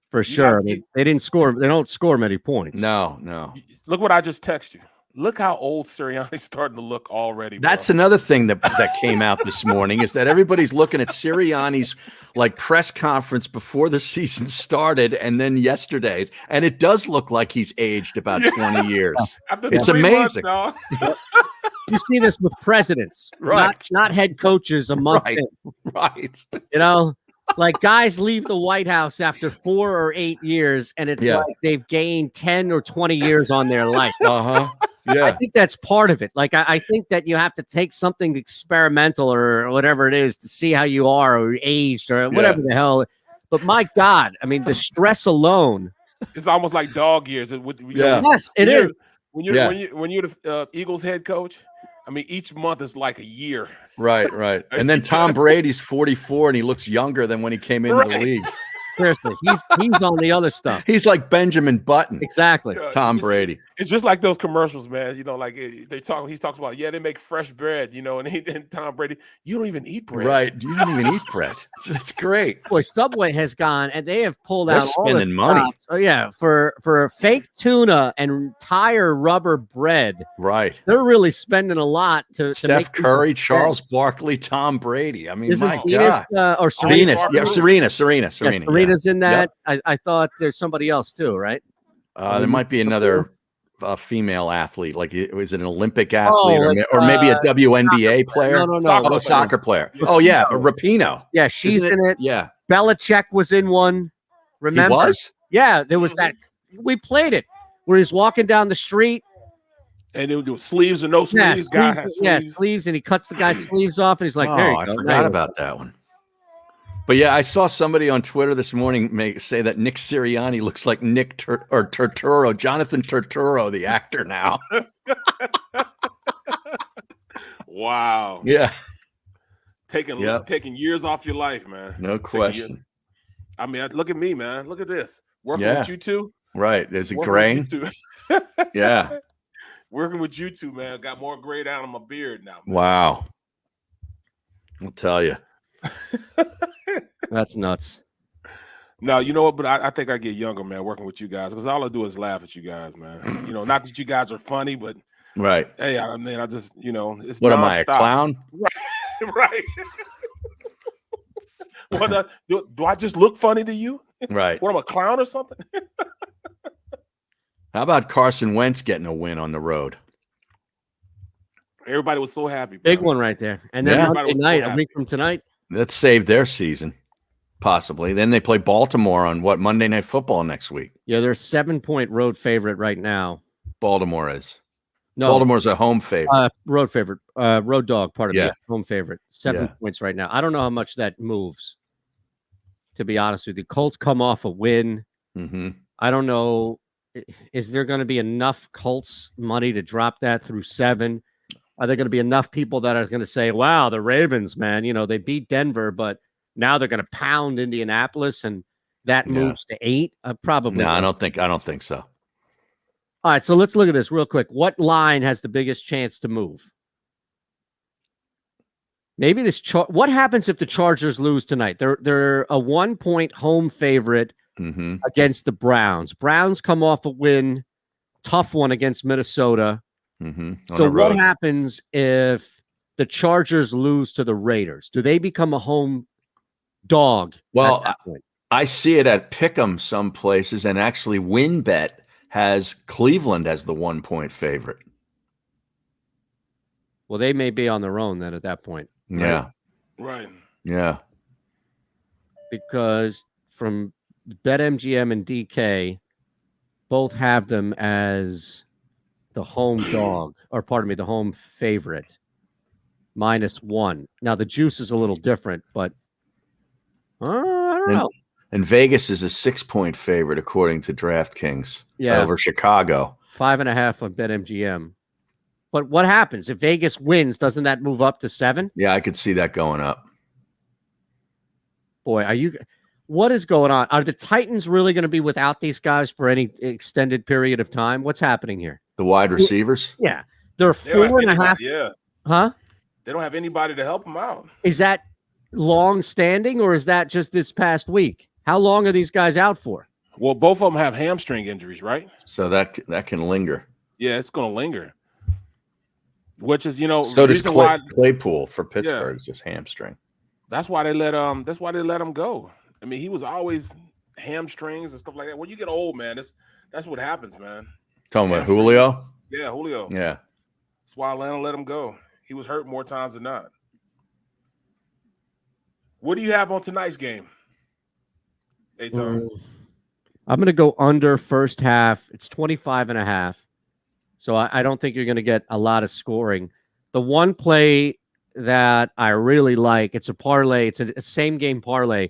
For sure. I mean, they didn't score. They don't score many points. No. Look what I just texted you. Look how old Sirianni's starting to look already. Bro. That's another thing that came out this morning is that everybody's looking at Sirianni's press conference before the season started and then yesterday's, and it does look like he's aged about 20 years. It's amazing. You see this with presidents, right? Not head coaches a month in. Right. Like guys leave the White House after 4 or 8 years, and it's like they've gained 10 or 20 years on their life. Yeah. I think that's part of it. Like, I think that you have to take something experimental or whatever it is to see how you are or aged or whatever the hell. But my God, I mean, the stress alone. It's almost like dog years. Yes, it is. When you're the Eagles head coach, I mean, each month is like a year. Right, right. And then Tom Brady's 44 and he looks younger than when he came into the league. Seriously, he's on the other stuff. He's like Benjamin Button. Exactly. Tom Brady. It's just like those commercials, man. You know, like he talks about, they make fresh bread, you know, and Tom Brady, you don't even eat bread. Right. You don't even eat bread. It's great. Boy, Subway has gone and they have pulled They're out spending money. Oh yeah, for fake tuna and tire rubber bread. Right. They're really spending a lot to Steph make Curry, Charles Barkley, Tom Brady. I mean, my Venus, God. or Serena. Serena. Serena's in that. Yeah. I thought there's somebody else too, right? There might be another female athlete. Like, is it an Olympic athlete or maybe a WNBA player? No. Soccer player. Oh, yeah. Rapinoe. Yeah, she's in it. Yeah. Belichick was in one. Remember? He was? Yeah, there was that. We played it where he's walking down the street. And it would do sleeves or no sleeves. Sleeves, and he cuts the guy's sleeves off, and he's like, "There you go." I forgot about that one. But yeah, I saw somebody on Twitter this morning say that Nick Sirianni looks like Turturro, Jonathan Turturro, the actor now. Wow. Yeah. Taking years off your life, man. No question. I mean, look at me, man. Look at this. Working with you two. Right. There's a grain. Yeah. Working with you two, man. Got more gray down on my beard now. Man. Wow. I'll tell you. That's nuts. No, you know what? But I think I get younger, man, working with you guys, because all I do is laugh at you guys, man. You know, not that you guys are funny, but right. Hey, I mean, I just, you know, it's what non-stop. Am I, a clown? Right. What do I just look funny to you? Right. What, am I, a clown or something? How about Carson Wentz getting a win on the road? Everybody was so happy. Bro. Big one right there. And then Monday night, a week from tonight. That saved their season, possibly. Then they play Baltimore on Monday Night Football next week. Yeah, they're a 7-point road favorite right now. Baltimore is. No, Baltimore's a home favorite. Road favorite. Road dog, pardon me. Home favorite. 7 points right now. I don't know how much that moves, to be honest with you. Colts come off a win. Mm-hmm. I don't know. Is there going to be enough Colts money to drop that through 7? Are there going to be enough people that are going to say, wow, the Ravens, man, you know, they beat Denver, but now they're going to pound Indianapolis and that moves to 8? Probably. No, I don't think so. All right, so let's look at this real quick. What line has the biggest chance to move? Maybe this. What happens if the Chargers lose tonight? They're a 1-point home favorite against the Browns. Browns come off a win, tough one against Minnesota. So what happens if the Chargers lose to the Raiders? Do they become a home dog? Well, I see it at Pick'em some places, and actually WinBet has Cleveland as the 1-point favorite. Well, they may be on their own then at that point. Yeah. Right. Yeah. Because from BetMGM and DK, both have them as the home dog, or pardon me, the home favorite, -1. Now, the juice is a little different, but I don't know. And Vegas is a 6-point favorite, according to DraftKings, over Chicago. 5.5 on BetMGM. But what happens if Vegas wins? Doesn't that move up to 7? Yeah, I could see that going up. Boy, what is going on? Are the Titans really going to be without these guys for any extended period of time? What's happening here? The wide receivers? Yeah. They're 4.5. Yeah. Huh? They don't have anybody to help them out. Is that long standing, or is that just this past week? How long are these guys out for? Well, both of them have hamstring injuries, right? So that can linger. Yeah, it's going to linger. Which is, you know, so does Claypool for Pittsburgh, just hamstring. That's why they let him go. I mean, he was always hamstrings and stuff like that. When you get old, man, that's what happens, man. Talking about Julio? Yeah, Julio. Yeah. That's why Atlanta let him go. He was hurt more times than not. What do you have on tonight's game, Eytan? I'm going to go under first half. It's 25.5. So I don't think you're going to get a lot of scoring. The one play that I really like, it's a parlay. It's a same game parlay.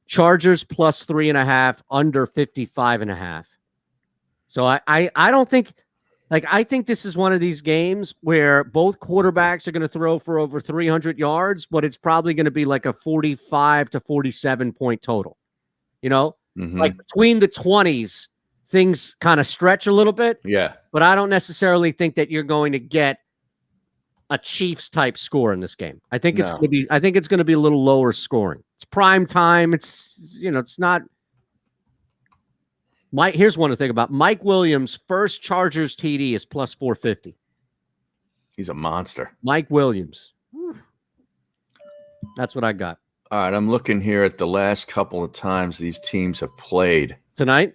Chargers plus 3.5, under 55.5. So I don't think, like, I think this is one of these games where both quarterbacks are going to throw for over 300 yards, but it's probably going to be like a 45 to 47 point total. You know, like between the 20s, things kind of stretch a little bit. Yeah. But I don't necessarily think that you're going to get a Chiefs type score in this game. I think it's going to be a little lower scoring. It's prime time. It's, you know, it's not. Here's one to think about. Mike Williams' first Chargers TD is plus 450. He's a monster. Mike Williams. That's what I got. All right, I'm looking here at the last couple of times these teams have played. Tonight?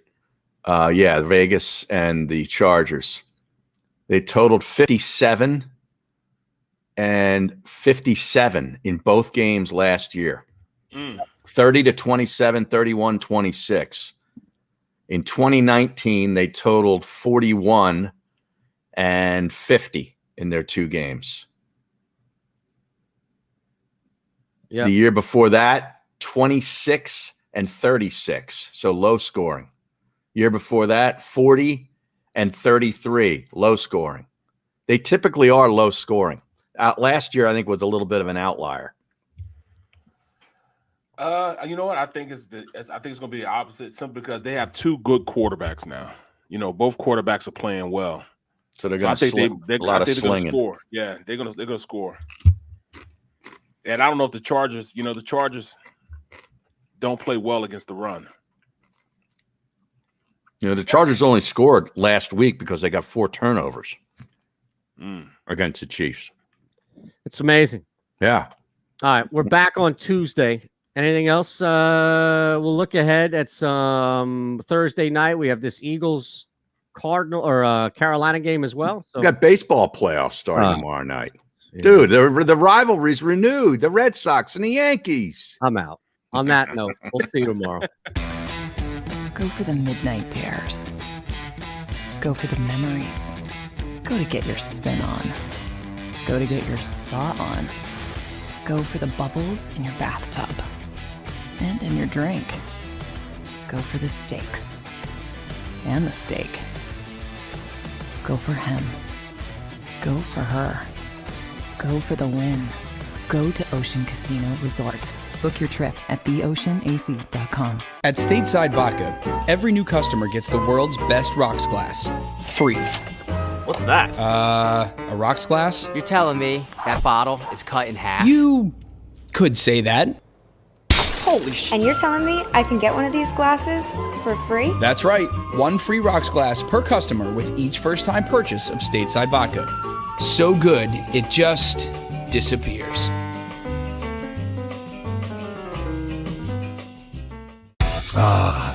Yeah, Vegas and the Chargers. They totaled 57 and 57 in both games last year. 30 to 27, 31, 26. In 2019, they totaled 41 and 50 in their two games. Yeah. The year before that, 26 and 36, so low scoring. Year before that, 40 and 33, low scoring. They typically are low scoring. Last year, I think, was a little bit of an outlier. You know what? I think it's going to be the opposite, simply because they have two good quarterbacks now. You know, both quarterbacks are playing well, so they're going to sling a lot of slinging. Score. Yeah, they're going to score. And I don't know if the Chargers don't play well against the run. You know, the Chargers only scored last week because they got 4 turnovers against the Chiefs. It's amazing. Yeah. All right, we're back on Tuesday. Anything else? We'll look ahead at some Thursday night. We have this Eagles Carolina game as well. So we got baseball playoffs starting tomorrow night. Yeah. Dude, the rivalry's renewed. The Red Sox and the Yankees. I'm out. On that note, we'll see you tomorrow. Go for the midnight dares. Go for the memories. Go to get your spin on. Go to get your spa on. Go for the bubbles in your bathtub and in your drink. Go for the steaks and the steak. Go for him. Go for her. Go for the win. Go to Ocean Casino Resort. Book your trip at theoceanac.com. At Stateside Vodka, every new customer gets the world's best rocks glass. Free. What's that? A rocks glass? You're telling me that bottle is cut in half? You could say that. Holy shit. And you're telling me I can get one of these glasses for free? That's right. 1 free rocks glass per customer with each first-time purchase of Stateside Vodka. So good, it just disappears.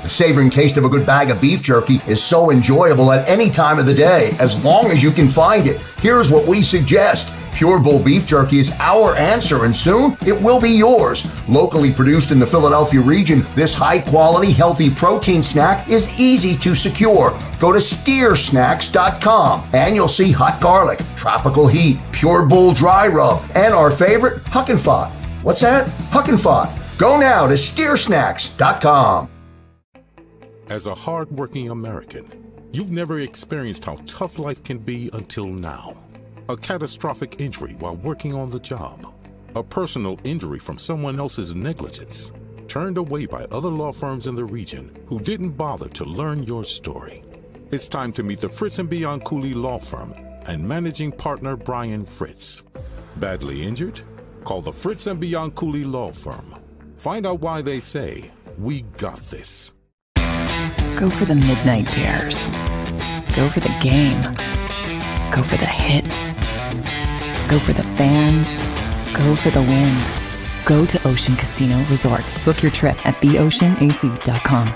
The savoring taste of a good bag of beef jerky is so enjoyable at any time of the day, as long as you can find it. Here's what we suggest. Pure Bull Beef Jerky is our answer, and soon it will be yours. Locally produced in the Philadelphia region, this high-quality, healthy protein snack is easy to secure. Go to steersnacks.com, and you'll see hot garlic, tropical heat, Pure Bull dry rub, and our favorite, Huck and Fod. What's that? Huck and Fod. Go now to steersnacks.com. As a hard-working American, you've never experienced how tough life can be until now. A catastrophic injury while working on the job. A personal injury from someone else's negligence. Turned away by other law firms in the region who didn't bother to learn your story. It's time to meet the Fritz & Bianculli Law Firm and managing partner Brian Fritz. Badly injured? Call the Fritz & Bianculli Law Firm. Find out why they say, "We got this." Go for the midnight dares. Go for the game. Go for the hits. Go for the fans. Go for the win. Go to Ocean Casino Resort. Book your trip at theoceanac.com.